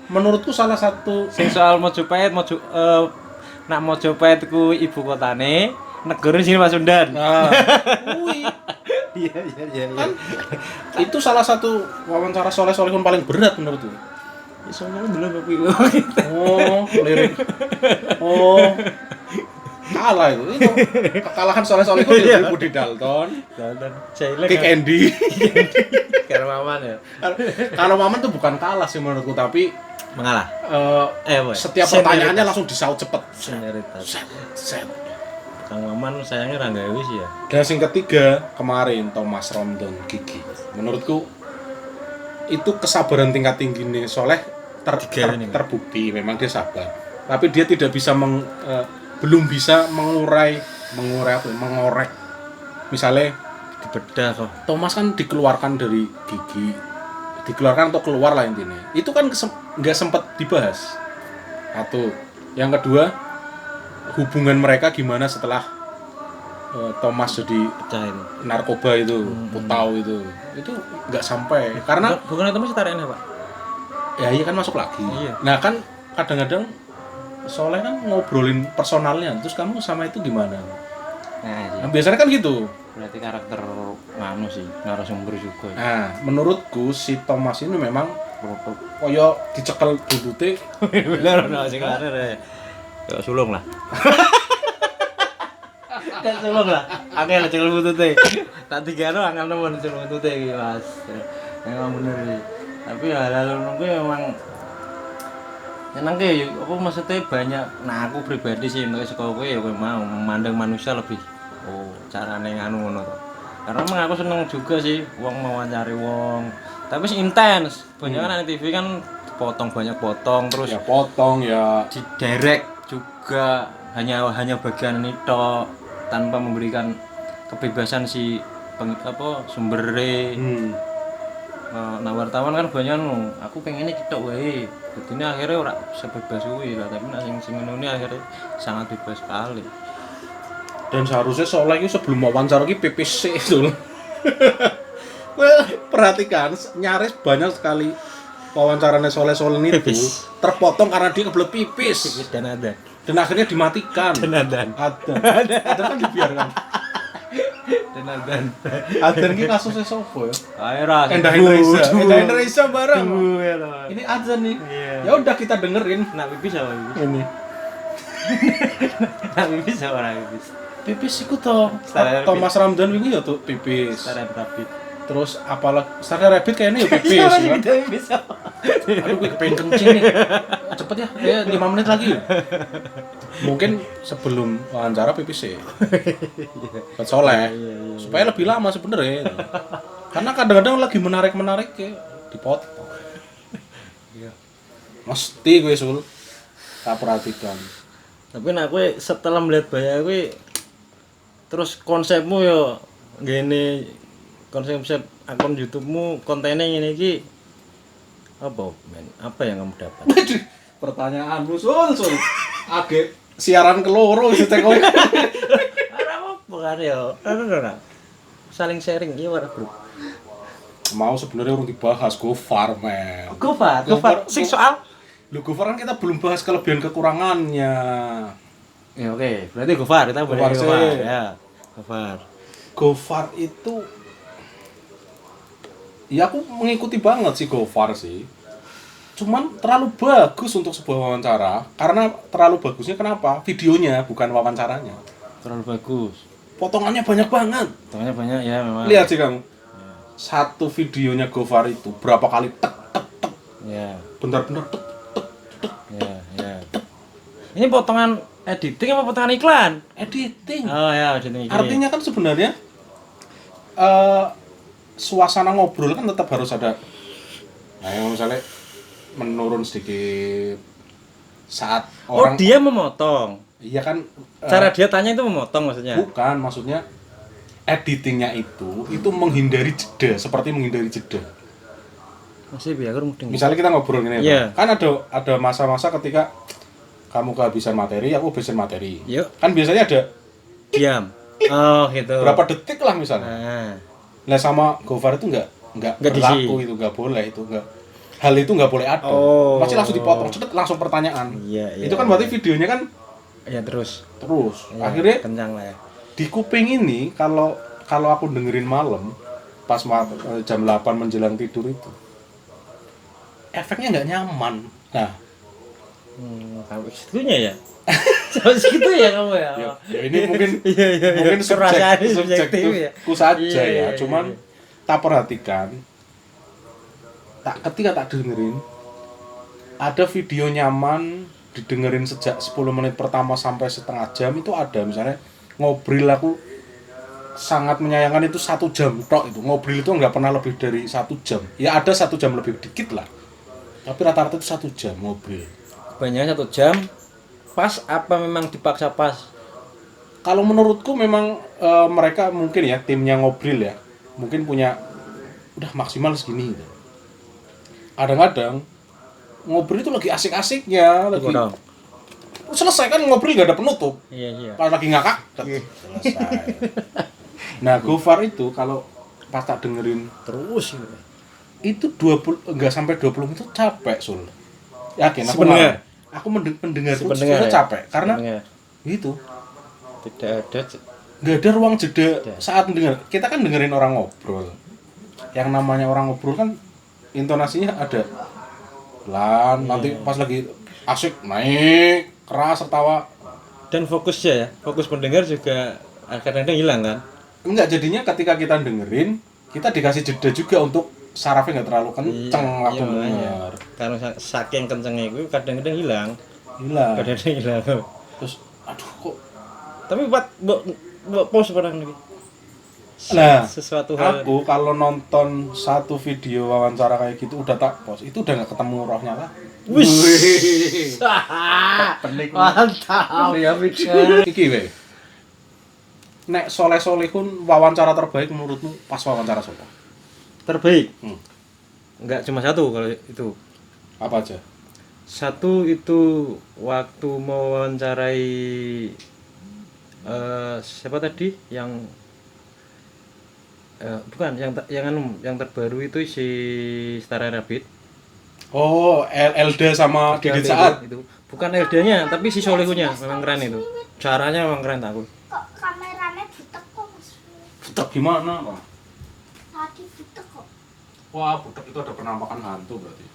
[SPEAKER 1] menurutku salah satu
[SPEAKER 2] Sing soal Mojopahit, nak Mojopahit ku ibu kotane, negara sini Pasundan.
[SPEAKER 1] Wih,
[SPEAKER 2] Iya.
[SPEAKER 1] kan itu salah satu wawancara Soleh-Solihun paling berat menurutku.
[SPEAKER 2] Ya soalnya dulu kopi.
[SPEAKER 1] Lirik. Kalah itu kekalahan Soleh-Solihun dari Budi Dalton.
[SPEAKER 2] Dan Cailan.
[SPEAKER 1] Kick Andy.
[SPEAKER 2] Karena Maman ya.
[SPEAKER 1] Kalau Maman tuh bukan kalah sih menurutku, tapi
[SPEAKER 2] Mengalah.
[SPEAKER 1] setiap pertanyaannya langsung disaut cepet.
[SPEAKER 2] Senioritas.
[SPEAKER 1] Set.
[SPEAKER 2] Kang Maman sayangnya ra gawe sih ya.
[SPEAKER 1] Dan yang ketiga kemarin Thomas Romdon Gigi. Menurutku itu kesabaran tingkat tinggi nih Soleh terbukti memang dia sabar. Tapi dia tidak bisa belum bisa mengorek. Misalnya
[SPEAKER 2] Dibedah kok.
[SPEAKER 1] Thomas kan dikeluarkan dari Gigi. Dikeluarkan atau keluar lah intinya. Itu kan nggak sempat dibahas. Satu. Yang kedua, hubungan mereka gimana setelah Thomas jadi
[SPEAKER 2] Pecah itu.
[SPEAKER 1] narkoba itu, putau itu nggak sampai karena
[SPEAKER 2] bukan itu masih tarik Pak.
[SPEAKER 1] ya iya kan masuk lagi.
[SPEAKER 2] Iya.
[SPEAKER 1] Nah kan kadang-kadang Soleh kan ngobrolin personalnya, terus kamu sama itu gimana? Nah, biasanya kan gitu.
[SPEAKER 2] Berarti karakter nganu sih, narasumber juga.
[SPEAKER 1] Nah, menurutku si Thomas ini memang koyo dicekel butute.
[SPEAKER 2] Bener sing karir ya. Ya sulung lah. Kan sulung lah. Angel cekel butute. Tak digano angel nemen cekel butute iki, Mas. Memang bener sih. Tapi hal-hal ngono memang seneng ke, apa maksudnya banyak. Nah aku pribadi sih untuk sekolah gue ya gue mau memandang manusia lebih carane nganu ngono to. Karena emang aku seneng juga sih wong mau wawancari wong. Tapi sih intens. Banyak kan TV kan potong banyak potong terus
[SPEAKER 1] Ya potong ya.
[SPEAKER 2] di direct juga hanya bagian ini tok tanpa memberikan kebebasan si sumbernya. Nah wartawan kan banyak aku pengennya cetok wae. Jadi akhirnya ora sebebas kuwi lah, tapi nek sing ngono akhirnya sangat bebas sekali.
[SPEAKER 1] Dan seharusnya soalnya itu sebelum wawancara ini PPC itu. Well, perhatikan nyaris banyak sekali wawancaranya Soleh Solihun itu
[SPEAKER 2] Pipis.
[SPEAKER 1] terpotong karena dia kebelet pipis dan akhirnya dimatikan. Ada kan dibiarkan. Ada ini kasusnya sopo ya?
[SPEAKER 2] Akhirnya
[SPEAKER 1] Endah Indonesia bareng. Ini azan nih.
[SPEAKER 2] Iya.
[SPEAKER 1] Ya udah kita dengerin.
[SPEAKER 2] nak pipis apa pipis?
[SPEAKER 1] Ini
[SPEAKER 2] Nak pipis apa nak pipis?
[SPEAKER 1] pipis iku toh.
[SPEAKER 2] Standar
[SPEAKER 1] Thomas Ramdhan wingi ya tuh pipis.
[SPEAKER 2] Cara rapid.
[SPEAKER 1] Terus apalagi Star Rabbit kayaknya ya pipis ya.
[SPEAKER 2] Pipis apa?
[SPEAKER 1] Aduh gue pengen kencing nih. Cepet ya 5 menit lagi. Mungkin sebelum wawancara pipis ya. Buat Soleh. Supaya lebih lama sebenarnya. Karena kadang-kadang lagi menarik ya dipotong. Mesti gue sul. Tak perhatikan.
[SPEAKER 2] Tapi nak kowe setelah melihat Baya kowe terus konsepmu yo gini konsep akun YouTube-mu kontennya ngene iki apa men? Apa yang kamu dapat?
[SPEAKER 1] Pertanyaanmu sul. Agak siaran keloro wis teko.
[SPEAKER 2] Ora apa kan yo. Ora. Saling sharing iki ora, Bro.
[SPEAKER 1] Mau sebenarnya urung dibahas Gofar men.
[SPEAKER 2] Gofar. Sing soal
[SPEAKER 1] Lu Gofar kan kita belum bahas kelebihan kekurangannya.
[SPEAKER 2] ya oke, berarti Gofar kita boleh
[SPEAKER 1] Gofar
[SPEAKER 2] Gofar
[SPEAKER 1] sih.
[SPEAKER 2] ya. Gofar.
[SPEAKER 1] Gofar itu ya aku mengikuti banget sih Gofar sih. Cuman terlalu bagus untuk sebuah wawancara. Karena terlalu bagusnya kenapa? Videonya bukan wawancaranya.
[SPEAKER 2] Terlalu bagus.
[SPEAKER 1] Potongannya banyak banget.
[SPEAKER 2] Potongannya banyak ya memang.
[SPEAKER 1] Lihat sih kamu. Satu videonya Gofar itu berapa kali tek
[SPEAKER 2] Ya.
[SPEAKER 1] benar-benar tek.
[SPEAKER 2] Ya. Ini potongan editing apa potongan iklan?
[SPEAKER 1] Editing.
[SPEAKER 2] Oh ya, editing.
[SPEAKER 1] Artinya kan sebenarnya suasana ngobrol kan tetap harus ada. Nah, yang misalnya menurun sedikit saat orang
[SPEAKER 2] dia memotong.
[SPEAKER 1] iya kan
[SPEAKER 2] Cara dia tanya itu memotong maksudnya.
[SPEAKER 1] bukan maksudnya editingnya itu menghindari jeda seperti menghindari jeda.
[SPEAKER 2] Masih biar aku mudeng.
[SPEAKER 1] Misalnya kita ngobrol gini
[SPEAKER 2] Iya.
[SPEAKER 1] kan ada masa-masa ketika kamu kehabisan materi, aku kehabisan materi.
[SPEAKER 2] Yuk.
[SPEAKER 1] Kan biasanya ada
[SPEAKER 2] Diam. Oh, gitu.
[SPEAKER 1] berapa detik lah misalnya.
[SPEAKER 2] Nah.
[SPEAKER 1] Nah sama Gofar itu nggak
[SPEAKER 2] Nggak
[SPEAKER 1] berlaku
[SPEAKER 2] diisi.
[SPEAKER 1] itu nggak boleh itu nggak hal itu nggak boleh ada.
[SPEAKER 2] Oh.
[SPEAKER 1] Pasti langsung dipotong cepet langsung pertanyaan.
[SPEAKER 2] Iya.
[SPEAKER 1] Itu kan berarti videonya kan
[SPEAKER 2] ya terus. Ya,
[SPEAKER 1] akhirnya
[SPEAKER 2] kencang lah ya.
[SPEAKER 1] di kuping ini kalau aku dengerin malam pas jam 8 menjelang tidur itu efeknya nggak nyaman. Nah
[SPEAKER 2] Sampai segitunya ya. Sampai segitu ya kamu ya.
[SPEAKER 1] ya ini mungkin
[SPEAKER 2] Iya.
[SPEAKER 1] mungkin
[SPEAKER 2] Perasaannya subjektif ya.
[SPEAKER 1] subjektifku saja
[SPEAKER 2] Iya.
[SPEAKER 1] ya. Cuman tak perhatikan ketika tak dengerin ada video nyaman didengerin sejak 10 menit pertama sampai setengah jam itu ada misalnya ngobrol aku sangat menyayangkan itu 1 jam tok itu ngobrol itu nggak pernah lebih dari 1 jam ya ada 1 jam lebih dikit lah tapi rata-rata itu 1 jam ngobrol.
[SPEAKER 2] Kebanyakan 1 jam pas apa memang dipaksa pas?
[SPEAKER 1] Kalau menurutku memang mereka mungkin ya timnya ngobrol ya mungkin punya udah maksimal segini gitu. Kadang-kadang ngobrol itu lagi asik-asiknya lagi
[SPEAKER 2] Dipotong.
[SPEAKER 1] selesai kan ngobrol nggak ada penutup
[SPEAKER 2] Iya.
[SPEAKER 1] pas lagi ngakak selesai. Nah Gofar itu kalau pas tak dengerin
[SPEAKER 2] Terus gitu.
[SPEAKER 1] itu 20 enggak sampai 20 menit itu capek sul yakin aku
[SPEAKER 2] Sebenarnya?
[SPEAKER 1] aku mendengar itu
[SPEAKER 2] Sebenarnya
[SPEAKER 1] sebenarnya
[SPEAKER 2] ya?
[SPEAKER 1] capek karena
[SPEAKER 2] Sebenarnya
[SPEAKER 1] itu
[SPEAKER 2] tidak ada
[SPEAKER 1] nggak ada ruang jeda saat mendengar kita kan dengerin orang ngobrol yang namanya orang ngobrol kan intonasinya ada pelan nanti pas lagi asik naik keras tertawa
[SPEAKER 2] dan fokusnya ya. Fokus pendengar juga kadang-kadang hilang kan?
[SPEAKER 1] enggak jadinya ketika kita dengerin kita dikasih jeda juga untuk sarafnya nggak terlalu kenceng waktu
[SPEAKER 2] makanya.
[SPEAKER 1] denger
[SPEAKER 2] Karena saking kencengnya itu kadang-kadang hilang.
[SPEAKER 1] hilang
[SPEAKER 2] Kadang-kadang hilang.
[SPEAKER 1] terus aduh kok
[SPEAKER 2] Tapi buat pause barang lagi.
[SPEAKER 1] Nah,
[SPEAKER 2] sesuatu hal.
[SPEAKER 1] aku kalau nonton satu video wawancara kayak gitu udah tak post, itu udah nggak ketemu rohnya lah.
[SPEAKER 2] Wih. Mantap.
[SPEAKER 1] Ya pikir. Iki we. Nek Soleh Solihun wawancara terbaik menurutmu pas wawancara siapa?
[SPEAKER 2] Terbaik.
[SPEAKER 1] Hmm.
[SPEAKER 2] Enggak cuma satu kalau itu.
[SPEAKER 1] Apa aja?
[SPEAKER 2] Satu itu waktu mau wawancarai siapa tadi yang bukan yang terbaru itu si Star Rabbit.
[SPEAKER 1] Oh, Elda sama Didit
[SPEAKER 2] Itu,
[SPEAKER 1] Saat.
[SPEAKER 2] itu. Bukan Elda-nya, tapi si Solihunya memang keren itu. Caranya memang keren aku.
[SPEAKER 4] Kok kameranya butek kok mas?
[SPEAKER 1] Butek gimana, Pak?
[SPEAKER 4] Tadi butek kok.
[SPEAKER 1] Wah, butek itu ada penampakan hantu berarti.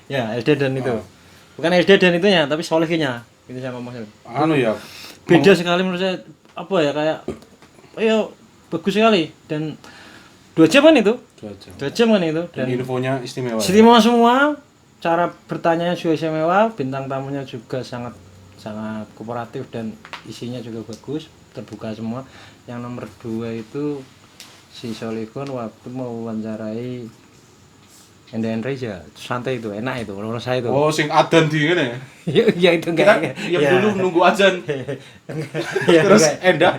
[SPEAKER 2] Ya, Elda dan itu. Bukan Elda dan itunya, tapi Solihunya. Itu saya ngomong.
[SPEAKER 1] Anu ya.
[SPEAKER 2] Beda sekali menurut saya. Apa ya kayak ayo bagus sekali dan 2 jam kan itu. 2 jam kan itu
[SPEAKER 1] Dan infonya istimewa.
[SPEAKER 2] istimewa semua, cara bertanya juga istimewa, bintang tamunya juga sangat kooperatif dan isinya juga bagus, terbuka semua. Yang nomor 2 itu si Solihun waktu mau wawancarai Enda Reza, santai itu, enak itu, menurut saya itu.
[SPEAKER 1] Oh, sing adan di ngene.
[SPEAKER 2] Ya itu
[SPEAKER 1] Kita
[SPEAKER 2] enggak.
[SPEAKER 1] diam dulu nunggu azan.
[SPEAKER 2] Ya,
[SPEAKER 1] Terus
[SPEAKER 2] enggak.
[SPEAKER 1] Enda.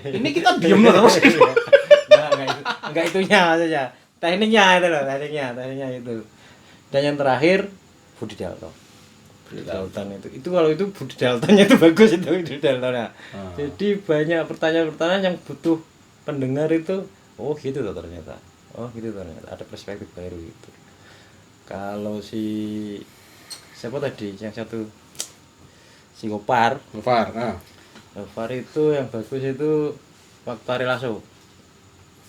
[SPEAKER 1] Ini kita diam terus.
[SPEAKER 2] Enggak itunya saja. Tekniknya itu. Dan yang terakhir Budi Dalton. Budi Dalton itu kalau itu Budi Daltonnya itu bagus itu Budi Daltonnya. Jadi banyak pertanyaan-pertanyaan yang butuh pendengar itu oh gitu tuh ternyata. Oh gitu ternyata ada perspektif baru itu. Kalau si siapa tadi yang satu si Gopar
[SPEAKER 1] Nah.
[SPEAKER 2] Gopar itu yang bagus itu waktu Ari Lasso.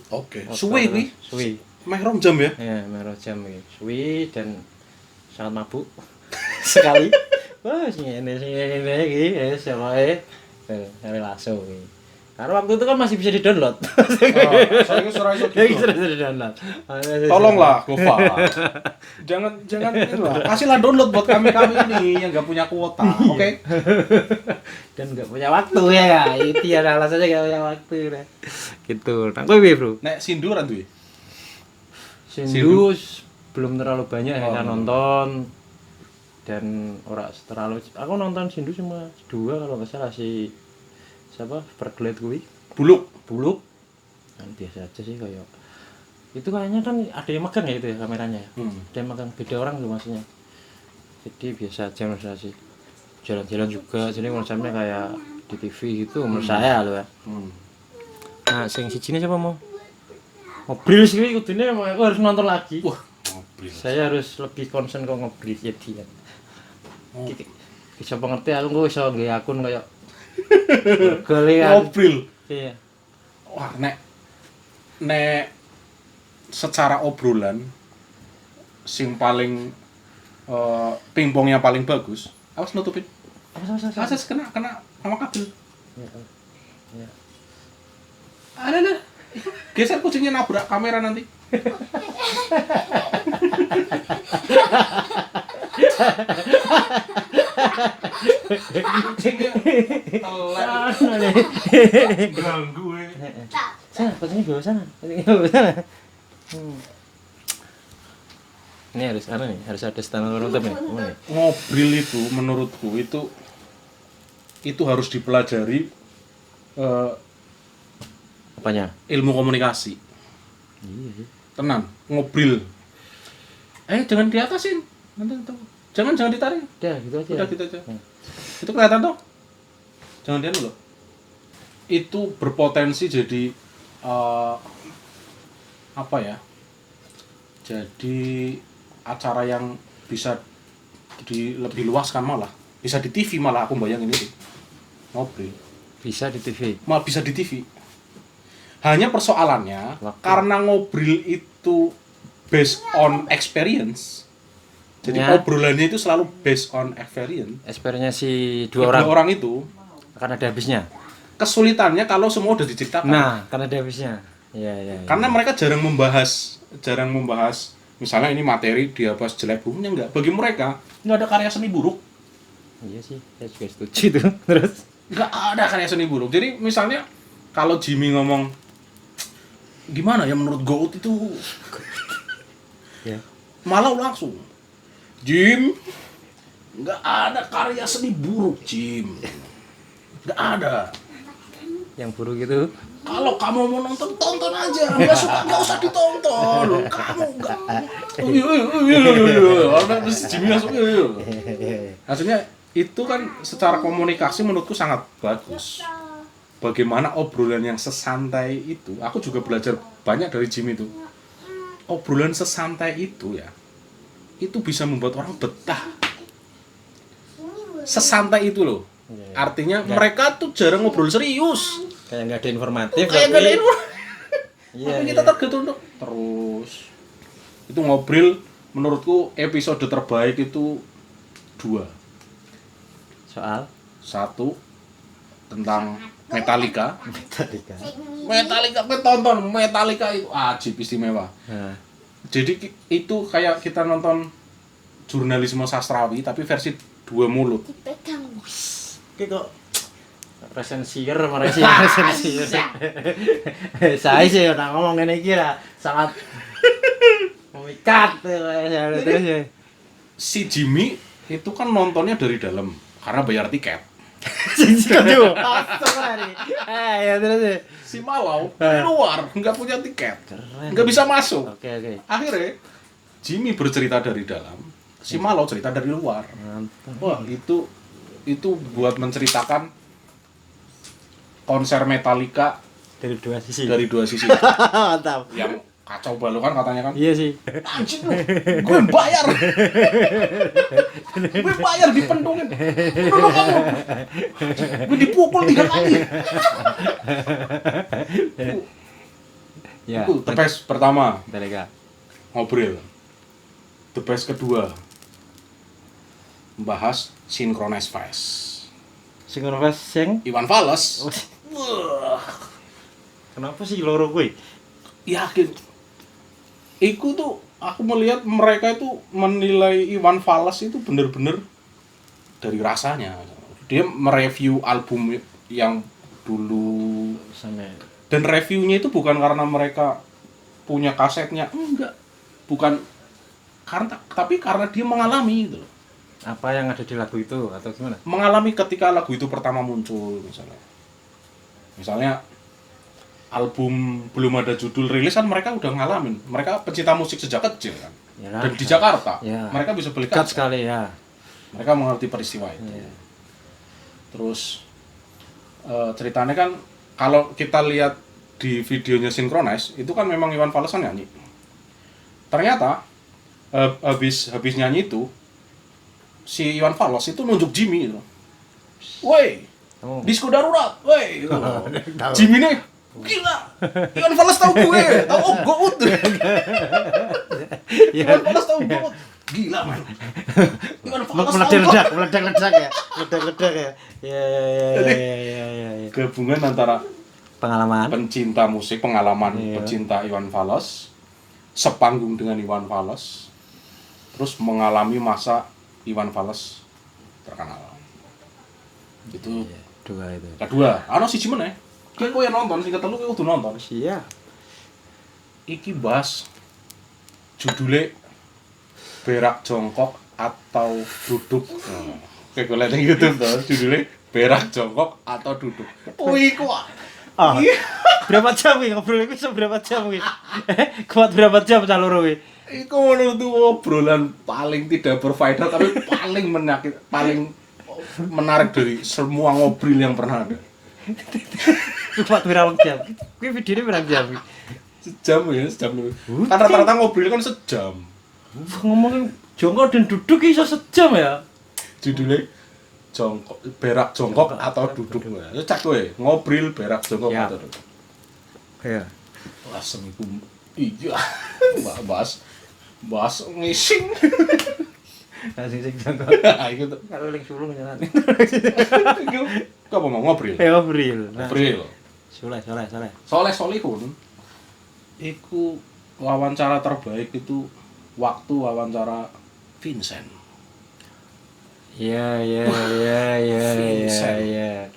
[SPEAKER 1] Oke.
[SPEAKER 2] Waktu
[SPEAKER 1] Suwe
[SPEAKER 2] Ari
[SPEAKER 1] kuwi.
[SPEAKER 2] Lasso. Suwi.
[SPEAKER 1] Meh rong jam ya.
[SPEAKER 2] Ya, merah jam ini. Suwi dan sangat mabuk sekali. Wah, sing ini iki siapa Ari Lasso iki. Karena waktu itu kan masih bisa di-download.
[SPEAKER 1] Saya ini suara iso
[SPEAKER 2] Ya,
[SPEAKER 1] gitu.
[SPEAKER 2] bisa di-download.
[SPEAKER 1] Tolonglah, Gova. Jangan inilah. Kasihlah download buat kami ini yang nggak punya kuota, oke?
[SPEAKER 2] Dan nggak punya waktu ya. Itu ya alasannya nggak punya waktu. Nah. Gitu. Nah, kowe piye, Bro?
[SPEAKER 1] Nek sinduran tuh.
[SPEAKER 2] Sindu belum terlalu banyak
[SPEAKER 1] Oh.
[SPEAKER 2] yang nonton dan ora terlalu aku nonton Sindu cuma 2 kalau nggak salah si siapa Perglade kuwi
[SPEAKER 1] Buluk.
[SPEAKER 2] kan biasa aja sih kayak itu kayaknya kan ada yang megang ya itu ya kameranya ya ada yang megang beda orang tuh maksudnya jadi biasa aja menurut saya sih jalan-jalan juga jadi konsepnya kayak di TV gitu menurut saya loh ya nah sing siji siapa mau ngobrol sih kudune aku harus nonton lagi
[SPEAKER 1] Wah, ngobrol.
[SPEAKER 2] saya harus lebih concern kok ngobrol ya dia bisa pengerti aku nggak bisa nggak akun kayak galian
[SPEAKER 1] Ngobrol.
[SPEAKER 2] iya
[SPEAKER 1] Wah, nek secara obrolan sing paling pingpongnya paling bagus. Awas nutupin. Awas kena sama kabel.
[SPEAKER 2] ya.
[SPEAKER 1] Ada. Geser kucingnya nabrak kamera nanti. Kucingnya ganggu
[SPEAKER 2] Sana, kucingnya bawa sana. Kucingnya bawa sana. Ini harus harus ada standar penonton nih. Ini.
[SPEAKER 1] Ngobrol itu menurutku itu harus dipelajari
[SPEAKER 2] Apanya?
[SPEAKER 1] ilmu komunikasi.
[SPEAKER 2] Iya sih.
[SPEAKER 1] Tenang, ngobrol. Jangan diatasin. Nanti jangan ditarik.
[SPEAKER 2] Udah gitu aja.
[SPEAKER 1] Udah gitu aja. Itu kelihatan tuh. Jangan dia dulu. Itu berpotensi jadi apa ya? Jadi acara yang bisa lebih luaskan malah. Bisa di TV malah aku bayangin itu. Ngobrol.
[SPEAKER 2] Bisa di TV.
[SPEAKER 1] Malah bisa di TV. Hanya persoalannya
[SPEAKER 2] Waktu.
[SPEAKER 1] karena ngobrol itu based on experience. Jadi
[SPEAKER 2] Ya.
[SPEAKER 1] obrolannya itu selalu based on experience.
[SPEAKER 2] Experience si
[SPEAKER 1] Kedua
[SPEAKER 2] 2 orang
[SPEAKER 1] orang itu
[SPEAKER 2] akan ada habisnya.
[SPEAKER 1] kesulitannya kalau semua udah diceritakan.
[SPEAKER 2] Nah, karena ada habisnya. Iya.
[SPEAKER 1] Karena mereka jarang membahas misalnya ini materi dia bahas jelek buruknya enggak. Bagi mereka nggak ada karya seni buruk.
[SPEAKER 2] Iya sih, saya juga setuju tuh. Terus
[SPEAKER 1] Nggak ada karya seni buruk. Jadi misalnya kalau Jimmy ngomong gimana ya menurut Goat itu
[SPEAKER 2] Ya.
[SPEAKER 1] malah langsung Jim nggak ada karya seni buruk Jim, nggak ada.
[SPEAKER 2] Yang buruk itu
[SPEAKER 1] Kalau kamu mau nonton, tonton aja. Nggak suka, nggak usah ditonton. Kamu nggak. Terus Jimmy langsung. Maksudnya itu kan secara komunikasi menurutku sangat bagus. Bagaimana obrolan yang sesantai itu. Aku juga belajar banyak dari Jimmy itu. Obrolan sesantai itu ya, itu bisa membuat orang betah. Sesantai itu loh. Artinya mereka tuh jarang ngobrol serius.
[SPEAKER 2] kayak nggak ada informatif.
[SPEAKER 1] Kayak gak ada
[SPEAKER 2] Iya,
[SPEAKER 1] tapi kita target untuk terus itu ngobrol. Menurutku episode terbaik itu 2.
[SPEAKER 2] soal
[SPEAKER 1] Satu tentang Metallica.
[SPEAKER 2] Metallica.
[SPEAKER 1] Gue tonton Metallica itu ajib istimewa.
[SPEAKER 2] Nah,
[SPEAKER 1] Jadi itu kayak kita nonton jurnalisme sastrawi tapi versi 2 mulut.
[SPEAKER 4] Dipegang.
[SPEAKER 2] oke kok resensier resensier. Saya sih udah ngomong ini kira sangat memikat terus ya.
[SPEAKER 1] Si Jimmy itu kan nontonnya dari dalam karena bayar tiket.
[SPEAKER 2] Aduh, kosong hari. Ya terus ya.
[SPEAKER 1] Si Malau dari luar nggak punya tiket,
[SPEAKER 2] Keren.
[SPEAKER 1] nggak bisa masuk.
[SPEAKER 2] Oke.
[SPEAKER 1] Akhirnya Jimmy bercerita dari dalam, si Malau cerita dari luar.
[SPEAKER 2] Mantap.
[SPEAKER 1] Wah itu buat menceritakan konser Metallica
[SPEAKER 2] Dari dua sisi.
[SPEAKER 1] dari 2 sisi.
[SPEAKER 2] Mantap.
[SPEAKER 1] Yang kacau balau kan katanya kan.
[SPEAKER 2] Iya sih.
[SPEAKER 1] Anjing lu, gue bayar. Gue bayar dipendungin. Dulu kamu. Gue dipukul 3 kali.
[SPEAKER 2] Ya.
[SPEAKER 1] Itu the best pertama
[SPEAKER 2] Metallica.
[SPEAKER 1] ngobrol. The best kedua membahas Synchronize Face.
[SPEAKER 2] Synchronize sing.
[SPEAKER 1] Iwan Fals.
[SPEAKER 2] Kenapa sih loro gue?
[SPEAKER 1] Yakin. Iku tuh aku melihat mereka itu menilai Iwan Fals itu bener-bener dari rasanya. Dia mereview album yang dulu
[SPEAKER 2] Sampai
[SPEAKER 1] dan reviewnya itu bukan karena mereka punya kasetnya, enggak. Bukan karena tapi karena dia mengalami gitu loh.
[SPEAKER 2] apa yang ada di lagu itu atau gimana?
[SPEAKER 1] Mengalami ketika lagu itu pertama muncul misalnya album belum ada judul rilis kan mereka udah ngalamin, mereka pecinta musik sejak kecil kan.
[SPEAKER 2] Ya,
[SPEAKER 1] Dan di Jakarta
[SPEAKER 2] ya.
[SPEAKER 1] mereka bisa beli
[SPEAKER 2] Dekat
[SPEAKER 1] kaset,
[SPEAKER 2] sekali ya.
[SPEAKER 1] mereka mengerti peristiwa itu.
[SPEAKER 2] Ya.
[SPEAKER 1] Terus ceritanya kan kalau kita lihat di videonya Synchronize itu kan memang Iwan Fals kan nyanyi. Ternyata habis nyanyi itu si Iwan Fals itu nunjuk Jimmy gitu. Woi,
[SPEAKER 2] Oh.
[SPEAKER 1] disco darurat, woi. Jimmy nih, gila. Iwan Fals tahu gue, tahu Goat. Iwan Fals tahu Goat. Gila man. Iwan Fals tahu Goat.
[SPEAKER 2] Meledak ya. Meledak ya. Ya.
[SPEAKER 1] Gabungan antara
[SPEAKER 2] Pengalaman.
[SPEAKER 1] pencinta musik, pengalaman
[SPEAKER 2] Iya.
[SPEAKER 1] pecinta Iwan Fals, sepanggung dengan Iwan Fals, terus mengalami masa Iwan Fals terkenal. Itu
[SPEAKER 2] Dua itu.
[SPEAKER 1] kedua. Ano siji meneh. Ki kowe nonton, sing ketelu kowe kudu nonton.
[SPEAKER 2] Iya.
[SPEAKER 1] Iki bahas judulnya berak jongkok atau duduk. Kayak gue liat di YouTube tuh, judulnya berak jongkok atau duduk. Wih, kuat.
[SPEAKER 2] Ah. Berapa jam nih ngobrol ini? Berapa jam nih? Kuat berapa jam caloro nih?
[SPEAKER 1] Iku menurutku obrolan paling tidak berfaedah tapi paling menarik dari semua ngobrol yang pernah ada.
[SPEAKER 2] Kuat berapa jam? Gue video ini berapa jam?
[SPEAKER 1] Sejam ya, sejam lebih. Kan rata-rata ngobrol kan sejam.
[SPEAKER 2] Ngomongin jongkok dan duduk iso sejam ya?
[SPEAKER 1] Judulnya jongkok, berak jongkok atau duduk. Ya cak kowe, ngobrol berak jongkok
[SPEAKER 2] Ya.
[SPEAKER 1] atau duduk.
[SPEAKER 2] Iya.
[SPEAKER 1] Wah, seminggu iya. Bahas ngising.
[SPEAKER 2] Sing jongkok.
[SPEAKER 1] Iku tuh.
[SPEAKER 2] Kalau link sulung jalan.
[SPEAKER 1] Iku apa mau ngobrol?
[SPEAKER 2] Ngobrol.
[SPEAKER 1] Ngobrol.
[SPEAKER 2] Soleh.
[SPEAKER 1] Soleh Solihun. Iku wawancara terbaik itu waktu wawancara Vincent.
[SPEAKER 2] Iya.
[SPEAKER 1] Vincent.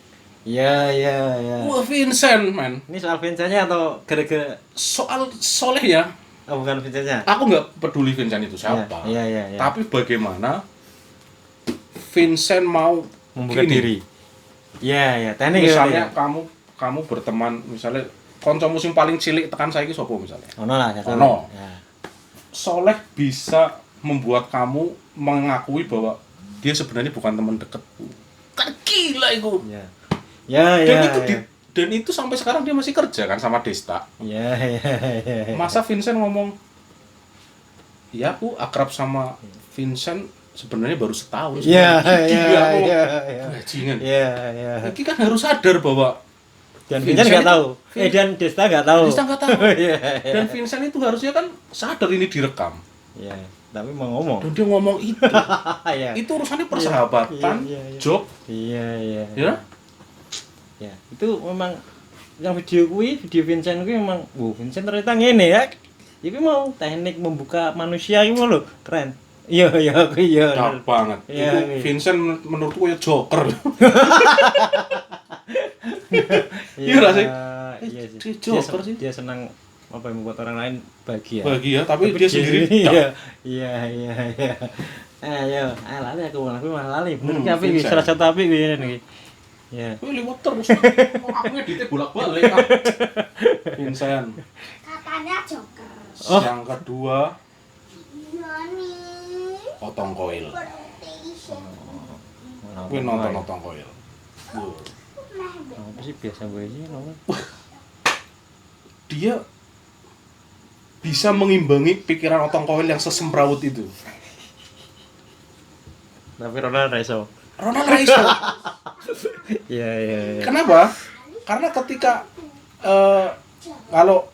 [SPEAKER 2] Iya, iya, iya.
[SPEAKER 1] Wah, Vincent, man.
[SPEAKER 2] Ini soal Vincentnya atau gara-gara
[SPEAKER 1] Soal Soleh ya,
[SPEAKER 2] bukan Vincentnya?
[SPEAKER 1] aku nggak peduli Vincent itu siapa.
[SPEAKER 2] Iya, iya, iya.
[SPEAKER 1] Tapi bagaimana Vincent mau
[SPEAKER 2] Membuka
[SPEAKER 1] gini,
[SPEAKER 2] diri. Iya, iya. Teknik
[SPEAKER 1] misalnya kamu berteman, misalnya kancamu sing paling cilik tekan saiki sapa misalnya.
[SPEAKER 2] ono lah, satu.
[SPEAKER 1] Ono.
[SPEAKER 2] Ya.
[SPEAKER 1] Soleh bisa membuat kamu mengakui bahwa dia sebenarnya bukan teman dekatku. Kan gila itu.
[SPEAKER 2] Iya. Ya,
[SPEAKER 1] Dan
[SPEAKER 2] ya.
[SPEAKER 1] itu
[SPEAKER 2] Ya.
[SPEAKER 1] dan itu sampai sekarang dia masih kerja kan sama Desta.
[SPEAKER 2] Iya, iya, iya.
[SPEAKER 1] Masa Vincent ngomong, "Ya aku akrab sama Vincent sebenarnya baru setahun."
[SPEAKER 2] Iya,
[SPEAKER 1] Gila,
[SPEAKER 2] iya,
[SPEAKER 1] aku
[SPEAKER 2] iya, iya.
[SPEAKER 1] bajingan.
[SPEAKER 2] Iya, iya.
[SPEAKER 1] Ini kan harus sadar bahwa
[SPEAKER 2] Dan
[SPEAKER 1] Vincent
[SPEAKER 2] Vincent nggak
[SPEAKER 1] itu-
[SPEAKER 2] tahu. Dan Desta nggak tahu.
[SPEAKER 1] Desta nggak tahu.
[SPEAKER 2] Iya, iya.
[SPEAKER 1] Dan Vincent itu harusnya kan sadar ini direkam.
[SPEAKER 2] Iya, tapi mau ngomong.
[SPEAKER 1] Dan dia ngomong itu.
[SPEAKER 2] Iya.
[SPEAKER 1] Itu urusannya persahabatan,
[SPEAKER 2] Iya, iya, iya.
[SPEAKER 1] job,
[SPEAKER 2] Iya, iya.
[SPEAKER 1] ya.
[SPEAKER 2] Ya, itu memang yang video Vincent kuwi memang, Vincent ternyata ngene ya. Iki mau teknik membuka manusia iki lho, keren. Iya, iya, iya.
[SPEAKER 1] Cakep banget.
[SPEAKER 2] Iya,
[SPEAKER 1] Itu
[SPEAKER 2] iya.
[SPEAKER 1] Vincent menurutku ya joker. Iya nggak sih?
[SPEAKER 2] Iya sih.
[SPEAKER 1] Dia joker sih.
[SPEAKER 2] Dia senang apa yang membuat orang lain bahagia.
[SPEAKER 1] Bahagia, tapi dia sendiri
[SPEAKER 2] Iya, iya, iya, iya. Ayo, lali aku malah lali. Bener ki apik iki,
[SPEAKER 1] Vincent.
[SPEAKER 2] salah satu apik iki ngene iki. Ya.
[SPEAKER 1] Wih, lewat terus. Aku ngeditnya bolak-balik. Ah. Vincent.
[SPEAKER 4] Katanya joker.
[SPEAKER 2] Oh.
[SPEAKER 1] Yang kedua,
[SPEAKER 4] Iya nih.
[SPEAKER 1] Otong Koil.
[SPEAKER 4] Protein.
[SPEAKER 1] Gue nonton Otong Koil.
[SPEAKER 2] Apa sih biasa gue sih nonton.
[SPEAKER 1] Dia bisa mengimbangi pikiran Otong Koil yang sesemrawut itu.
[SPEAKER 2] Tapi Ronald Reso.
[SPEAKER 1] Ronald Raiso.
[SPEAKER 2] Iya, iya, iya.
[SPEAKER 1] Kenapa? Karena ketika kalau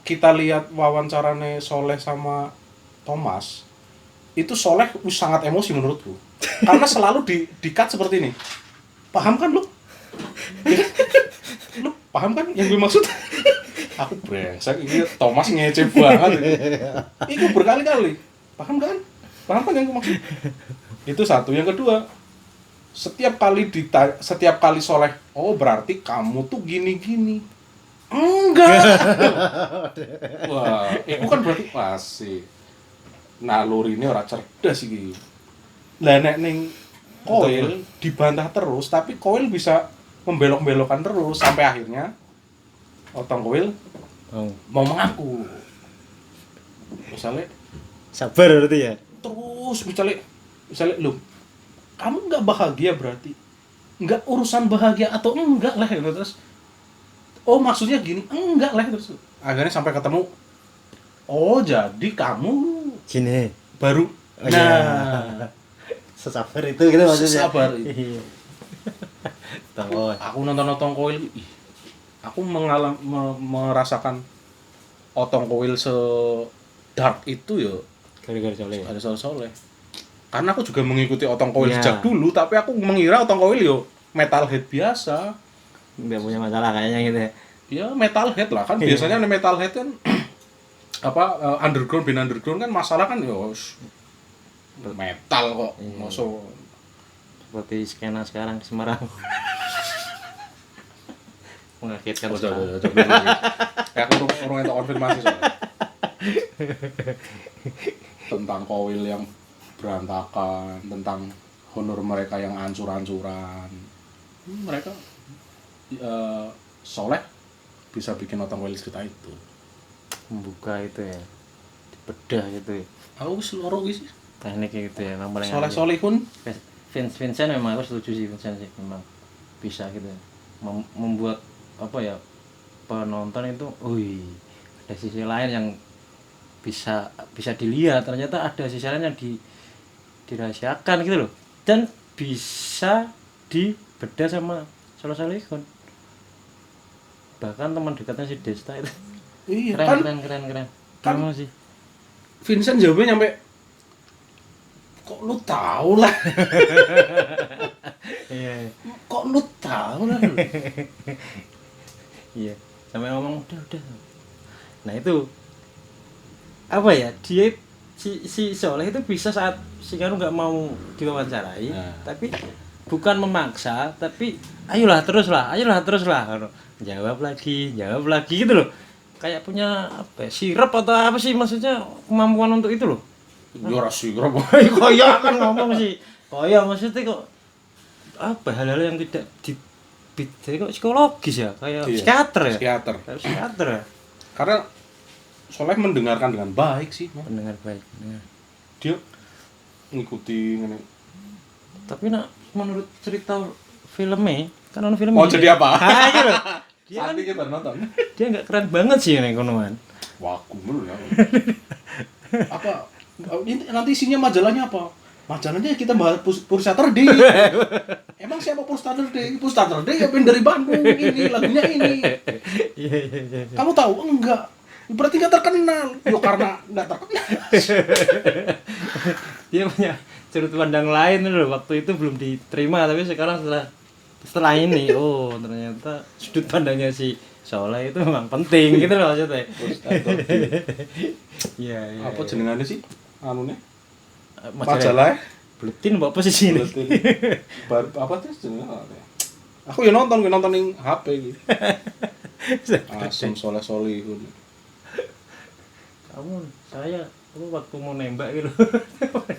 [SPEAKER 1] kita lihat wawancarane Soleh sama Thomas, itu Soleh sangat emosi menurutku. Karena selalu di-cut seperti ini. Paham kan lu? Lu paham kan yang gue maksud? Aku brengsek, ini Thomas ngece banget. Itu berkali-kali. Paham kan? Paham kan yang gue maksud? Itu satu. Yang kedua, setiap kali Soleh, oh berarti kamu tuh gini-gini. Enggak. Wah, itu kan berarti masih nalurine ora cerdas iki. Lah nek ning Koil dibantah terus, tapi Koil bisa membelok-belokkan terus sampai akhirnya Otong Koil mau mengaku. Misalnya
[SPEAKER 2] Sabar berarti ya.
[SPEAKER 1] terus misalnya lu kamu nggak bahagia berarti nggak urusan bahagia atau enggak lah gitu. Terus oh maksudnya gini enggak lah terus akhirnya sampai ketemu oh jadi kamu
[SPEAKER 2] Gini.
[SPEAKER 1] baru
[SPEAKER 2] Oh, iya. Sesabar itu gitu maksudnya.
[SPEAKER 1] Sesabar itu.
[SPEAKER 2] Iya. Tahu.
[SPEAKER 1] aku nonton Otong Koil ih, aku merasakan Otong Koil dark itu ya
[SPEAKER 2] Gara-gara Soleh.
[SPEAKER 1] ada Soleh. Karena aku juga mengikuti Otong Koil
[SPEAKER 2] Iya.
[SPEAKER 1] sejak dulu, tapi aku mengira Otong Koil yo metalhead biasa.
[SPEAKER 2] Nggak punya masalah kayaknya gitu ya.
[SPEAKER 1] Ya metalhead lah kan
[SPEAKER 2] Iya.
[SPEAKER 1] biasanya metalhead kan apa band underground kan masalah kan yo metal kok.
[SPEAKER 2] Iya.
[SPEAKER 1] Masuk
[SPEAKER 2] Seperti skena sekarang di Semarang. Mengagetkan sekali.
[SPEAKER 1] Ya aku orang itu konfirmasi soalnya. Tentang Koil yang berantakan, tentang honor mereka yang hancur-hancuran. Mereka Soleh bisa bikin Otong Koil cerita itu.
[SPEAKER 2] Membuka itu ya. Dibedah gitu ya.
[SPEAKER 1] Aku wis loro wis.
[SPEAKER 2] Tekniknya gitu ya. Memang paling
[SPEAKER 1] Soleh
[SPEAKER 2] aneh.
[SPEAKER 1] Solihun
[SPEAKER 2] Vincent memang aku setuju sih Vincent sih memang bisa gitu ya. Membuat apa ya penonton itu, wih ada sisi lain yang bisa dilihat, ternyata ada sisi lain yang dirahasiakan gitu loh, dan bisa dibedah sama Solihun, bahkan teman dekatnya si Desta itu.
[SPEAKER 1] iya
[SPEAKER 2] keren
[SPEAKER 1] kan
[SPEAKER 2] keren
[SPEAKER 1] kan-
[SPEAKER 2] Memang sih.
[SPEAKER 1] Vincent jawabnya nyampe kok lu tahu lah.
[SPEAKER 2] Iya
[SPEAKER 1] Kok lu tahu lah.
[SPEAKER 2] iya sampai ngomong udah. Nah itu apa ya, dia si Soleh itu bisa saat si Kanu nggak mau diwawancarai,
[SPEAKER 1] Nah.
[SPEAKER 2] tapi bukan memaksa tapi ayolah teruslah ngono. Jawab lagi gitu loh. Kayak punya apa ya, sirap atau apa sih maksudnya kemampuan untuk itu loh.
[SPEAKER 1] Yo ora sirap.
[SPEAKER 2] Koyo kan ngomong sih. Koyo maksudnya kok apa hal-hal yang tidak kok psikologis ya, kayak
[SPEAKER 1] Iya,
[SPEAKER 2] psikiater ya.
[SPEAKER 1] Psikiater.
[SPEAKER 2] Kayak psikiater ya.
[SPEAKER 1] Karena Soleh mendengarkan dengan baik sih, Mas.
[SPEAKER 2] Pendengar baik. Ya.
[SPEAKER 1] Dia ngikuti ngene.
[SPEAKER 2] Tapi nak menurut cerita filmnya, kan ono filmnya.
[SPEAKER 1] Mau jadi apa?
[SPEAKER 2] Ah, gitu loh. Dia kan
[SPEAKER 1] Nanti kita nonton.
[SPEAKER 2] dia enggak keren banget sih nek konoan.
[SPEAKER 1] Wah, kumul ya. Apa? Ini nanti isinya majalahnya apa? Majalahnya kita bahas Pur Saturday. Emang siapa Pur Saturday? Pur Saturday ya dari Bandung ini, lagunya ini.
[SPEAKER 2] Iya.
[SPEAKER 1] Kamu tahu? Enggak. Berarti nggak terkenal. Yo karena nggak terkenal.
[SPEAKER 2] Dia punya sudut pandang lain loh, waktu itu belum diterima tapi sekarang setelah ini ternyata sudut pandangnya si Soleh itu memang penting gitu loh maksudnya. Iya.
[SPEAKER 1] Apa jenengannya sih? Anunya?
[SPEAKER 2] Majalah
[SPEAKER 1] Majalah.
[SPEAKER 2] Buletin apa posisi ini?
[SPEAKER 1] Apa tuh jenengan? Aku ya nonton ning HP gitu. Asem Soleh-Solihun.
[SPEAKER 2] Saya waktu mau nembak gitu.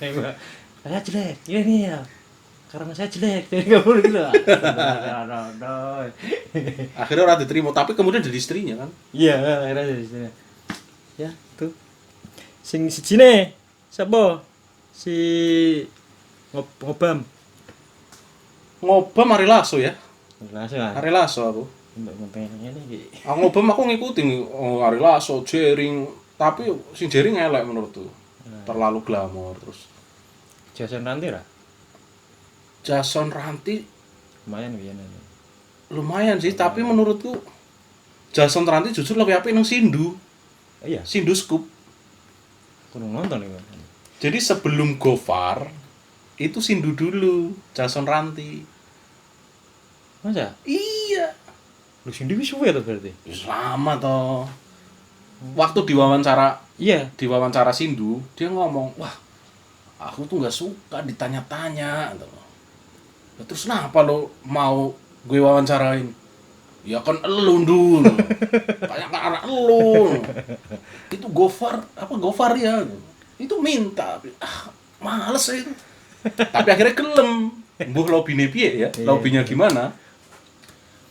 [SPEAKER 2] Nembak. Saya jelek. Ini ya. Karena saya jelek. Jadi enggak boleh gitu.
[SPEAKER 1] Akhirnya ora diterima, tapi kemudian jadi istrinya kan.
[SPEAKER 2] Iya, akhirnya jadi sini. Ya, tuh. Sing sijine sapa? Si Ngobam.
[SPEAKER 1] Ngobam Ari Lasso ya.
[SPEAKER 2] Langsung ah.
[SPEAKER 1] Ari Lasso aku.
[SPEAKER 2] Mbak ngene iki.
[SPEAKER 1] Ngobam aku ngikutin Ari Lasso, Jering, tapi si Jering elek menurutku. Terlalu glamor terus.
[SPEAKER 2] Jason Ranti ra?
[SPEAKER 1] Jason Ranti
[SPEAKER 2] Lumayan biyen.
[SPEAKER 1] lumayan sih, tapi menurutku Jason Ranti jujur lebih apik nang Sindu.
[SPEAKER 2] Oh iya,
[SPEAKER 1] Sindu Scoop.
[SPEAKER 2] kurang nonton iki.
[SPEAKER 1] Jadi sebelum Gofar itu Sindu dulu, Jason Ranti.
[SPEAKER 2] Masa?
[SPEAKER 1] Iya.
[SPEAKER 2] Lu sendiri wis suwe to berarti?
[SPEAKER 1] Wis lama toh. Waktu
[SPEAKER 2] Iya.
[SPEAKER 1] diwawancara Sindu, dia ngomong, "Wah, aku tuh nggak suka ditanya-tanya." Gitu. "Ya, terus kenapa lo mau gue wawancarain?" "Ya kan elu dulu." "Kayak anak elu." "Itu Gofar ya." Itu minta. Males saya itu. Tapi akhirnya gelem. Mbuh lobine piye ya?
[SPEAKER 2] Iya.
[SPEAKER 1] Lobbynya gimana?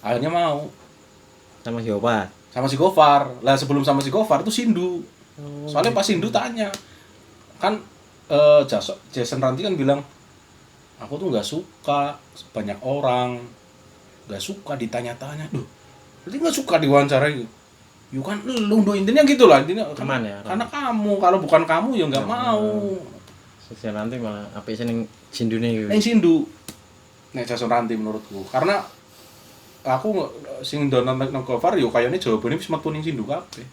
[SPEAKER 1] Akhirnya mau
[SPEAKER 2] Sama si Opat.
[SPEAKER 1] sama si Gofar. Lah sebelum sama si Gofar itu Sindu. Soalnya pas Sindu tanya, kan Jason Ranti kan bilang, "Aku tuh nggak suka banyak orang, nggak suka ditanya-tanya." Duh, berarti nggak suka diwawancarai? Yuk kan lu intinya gitu lah, intinya
[SPEAKER 2] Teman ya,
[SPEAKER 1] karena kamu, kalau bukan kamu ya nggak mau.
[SPEAKER 2] Sosial nanti malah apik sing Sindune iki.
[SPEAKER 1] Ning Sindu, nek Jason Ranti menurutku, karena aku sing nonton nang Gofar yo kayaknya jawabane wis metu ning Sindu kabeh.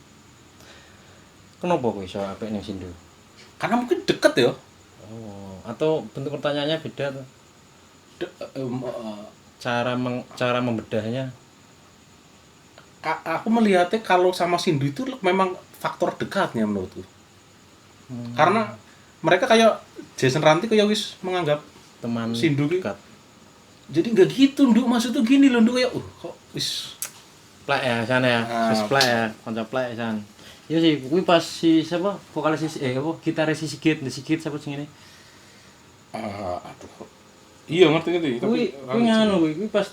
[SPEAKER 2] Kenapa kok iso apik ning Sindu?
[SPEAKER 1] Karena mungkin deket ya.
[SPEAKER 2] Oh, atau bentuk pertanyaannya beda tuh. Cara membedahnya.
[SPEAKER 1] Aku melihatnya kalau sama Sindu itu memang faktor dekatnya menurutku. Karena mereka kayak Jason Ranti kayak wis menganggap
[SPEAKER 2] Teman
[SPEAKER 1] Sindu ki-
[SPEAKER 2] dekat.
[SPEAKER 1] jadi nggak gitu, Nduk, maksudnya gini loh, Nduk, kayak kok wis
[SPEAKER 2] Plek ya sana ya. Wis plek ya, kanca plek san. Iya sih, kuwi pas si siapa? Vokalis gitaris si Sigit siapa sing ini?
[SPEAKER 1] aduh. Iya ngerti ngerti.
[SPEAKER 2] Kuwi nganu kuwi pas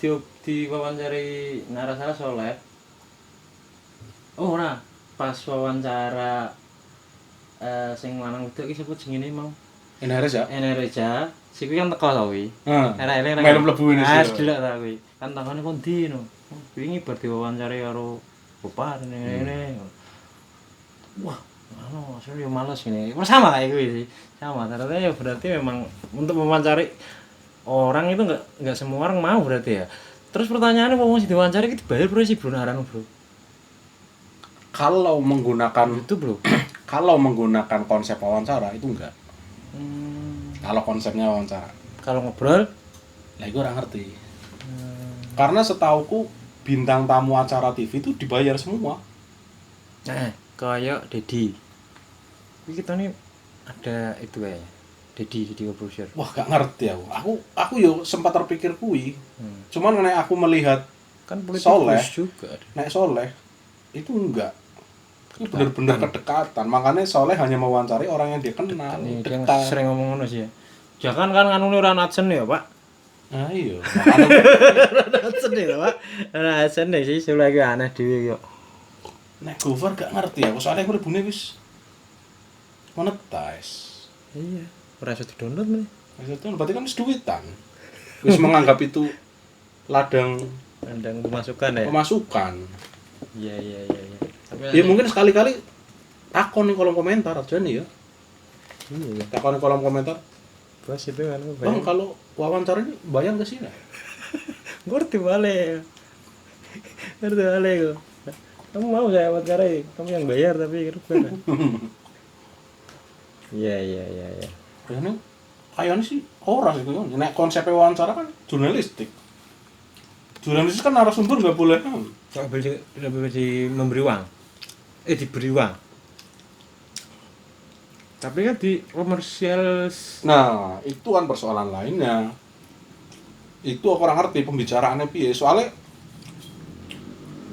[SPEAKER 2] diwawancari Narasara Soleh. Oh ora, pas wawancara sing lanang wedok iki sapa jenenge mau?
[SPEAKER 1] Enares ya.
[SPEAKER 2] Enerja, si kuwi kan teko to kuwi.
[SPEAKER 1] Heeh.
[SPEAKER 2] Era-era
[SPEAKER 1] Melu mlebu ini sih.
[SPEAKER 2] delok ta kuwi. Kan tangane kondi no. Wingi bar diwawancari karo Bapak ngene. Wah, anu asline yo males ngene. Sama kayak kuwi sih. Sama, ternyata ya berarti memang untuk mewawancari orang itu enggak semua orang mau berarti ya. Terus pertanyaannya wong sing diwawancari iki dibayar bro sih bro naran bro.
[SPEAKER 1] Kalau menggunakan
[SPEAKER 2] Itu bro.
[SPEAKER 1] kalau menggunakan konsep wawancara itu enggak. Kalau konsepnya wawancara.
[SPEAKER 2] Kalau ngobrol
[SPEAKER 1] Lah gue orang ngerti. Karena setauku bintang tamu acara TV itu dibayar semua.
[SPEAKER 2] kayak Dedi. Ini kita nih ada itu kayaknya. Dedi Corbuzier.
[SPEAKER 1] Wah, gak ngerti aku yo sempat terpikir kui. Cuman nek aku melihat
[SPEAKER 2] Kan politikus
[SPEAKER 1] Soleh
[SPEAKER 2] juga.
[SPEAKER 1] nek Soleh itu enggak. Itu bener-bener kedekatan. Makanya Soleh hanya mewawancari orang yang dia kenal.
[SPEAKER 2] Nih, dia
[SPEAKER 1] Dekat.
[SPEAKER 2] sering ngomong ngono sih ya. Jangan kan kanune ora adsen ya, Pak.
[SPEAKER 1] Nah, iya. Makanya
[SPEAKER 2] Adsen ya, Pak. Ora adsen deh sih, sing lagi aneh dhewe kok.
[SPEAKER 1] nek Gofar gak ngerti aku soalnya aku ribune wis monetize.
[SPEAKER 2] Iya, ora iso di-download meneh.
[SPEAKER 1] Maksudnya berarti kan wis duitan. Wis menganggap itu ladang
[SPEAKER 2] Pandang pemasukan ya.
[SPEAKER 1] pemasukan.
[SPEAKER 2] Iya. Tapi
[SPEAKER 1] Ya mungkin sekali-kali takon di kolom komentar aja nih ya.
[SPEAKER 2] iya,
[SPEAKER 1] Takon di kolom komentar.
[SPEAKER 2] bos itu kan.
[SPEAKER 1] Bang, kalau wawancara ini bayar gak sih? Nah?
[SPEAKER 2] Ngerti balik. Ngerti balik kok. Kamu mau saya wawancara? Kamu yang bayar tapi kan. Iya.
[SPEAKER 1] Kayaknya sih ora sih kan. Nek konsepnya wawancara kan jurnalistik. Jurnalis kan narasumber nggak boleh kan.
[SPEAKER 2] Nggak boleh memberi uang. Diberi uang. Tapi kan di komersial.
[SPEAKER 1] Nah, itu kan persoalan lainnya. Itu aku orang ngerti pembicaraannya piye. Soalnya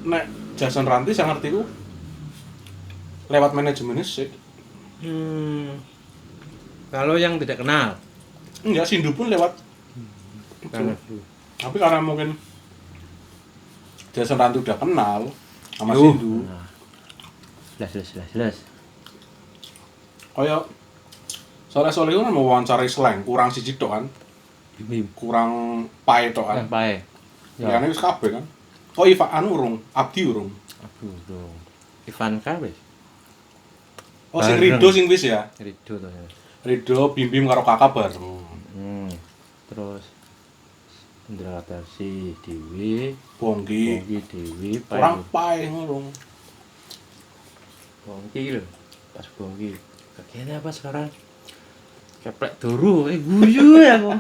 [SPEAKER 1] nek Jason Ranti yang ngerti ku lewat manajemennya sih.
[SPEAKER 2] Kalau yang tidak kenal.
[SPEAKER 1] Enggak, Sindu pun lewat.
[SPEAKER 2] Karena
[SPEAKER 1] Tapi karena mungkin Jason Ranti udah kenal sama Sindu.
[SPEAKER 2] Jelas.
[SPEAKER 1] Kayak Soleh kan mau wawancarai slang, kurang siji tok kan.
[SPEAKER 2] Bim.
[SPEAKER 1] Kurang pae tok kan.
[SPEAKER 2] Pae.
[SPEAKER 1] Ya ini wis kabeh kan. Kok Iva anu urung, Abdi urung.
[SPEAKER 2] Aduh, dong. Ivan Kabeh.
[SPEAKER 1] Oh, sing
[SPEAKER 2] Bareng.
[SPEAKER 1] Rido sing wis ya.
[SPEAKER 2] Rido to ya.
[SPEAKER 1] Rido Bim karo kakak bareng.
[SPEAKER 2] Terus Indra Tarsi Dewi,
[SPEAKER 1] Bongki.
[SPEAKER 2] Dewi,
[SPEAKER 1] Kurang pae ngono.
[SPEAKER 2] Bongki lho. Pas Bongki. Kayaknya apa sekarang? Keplek turu, guyu ya kok.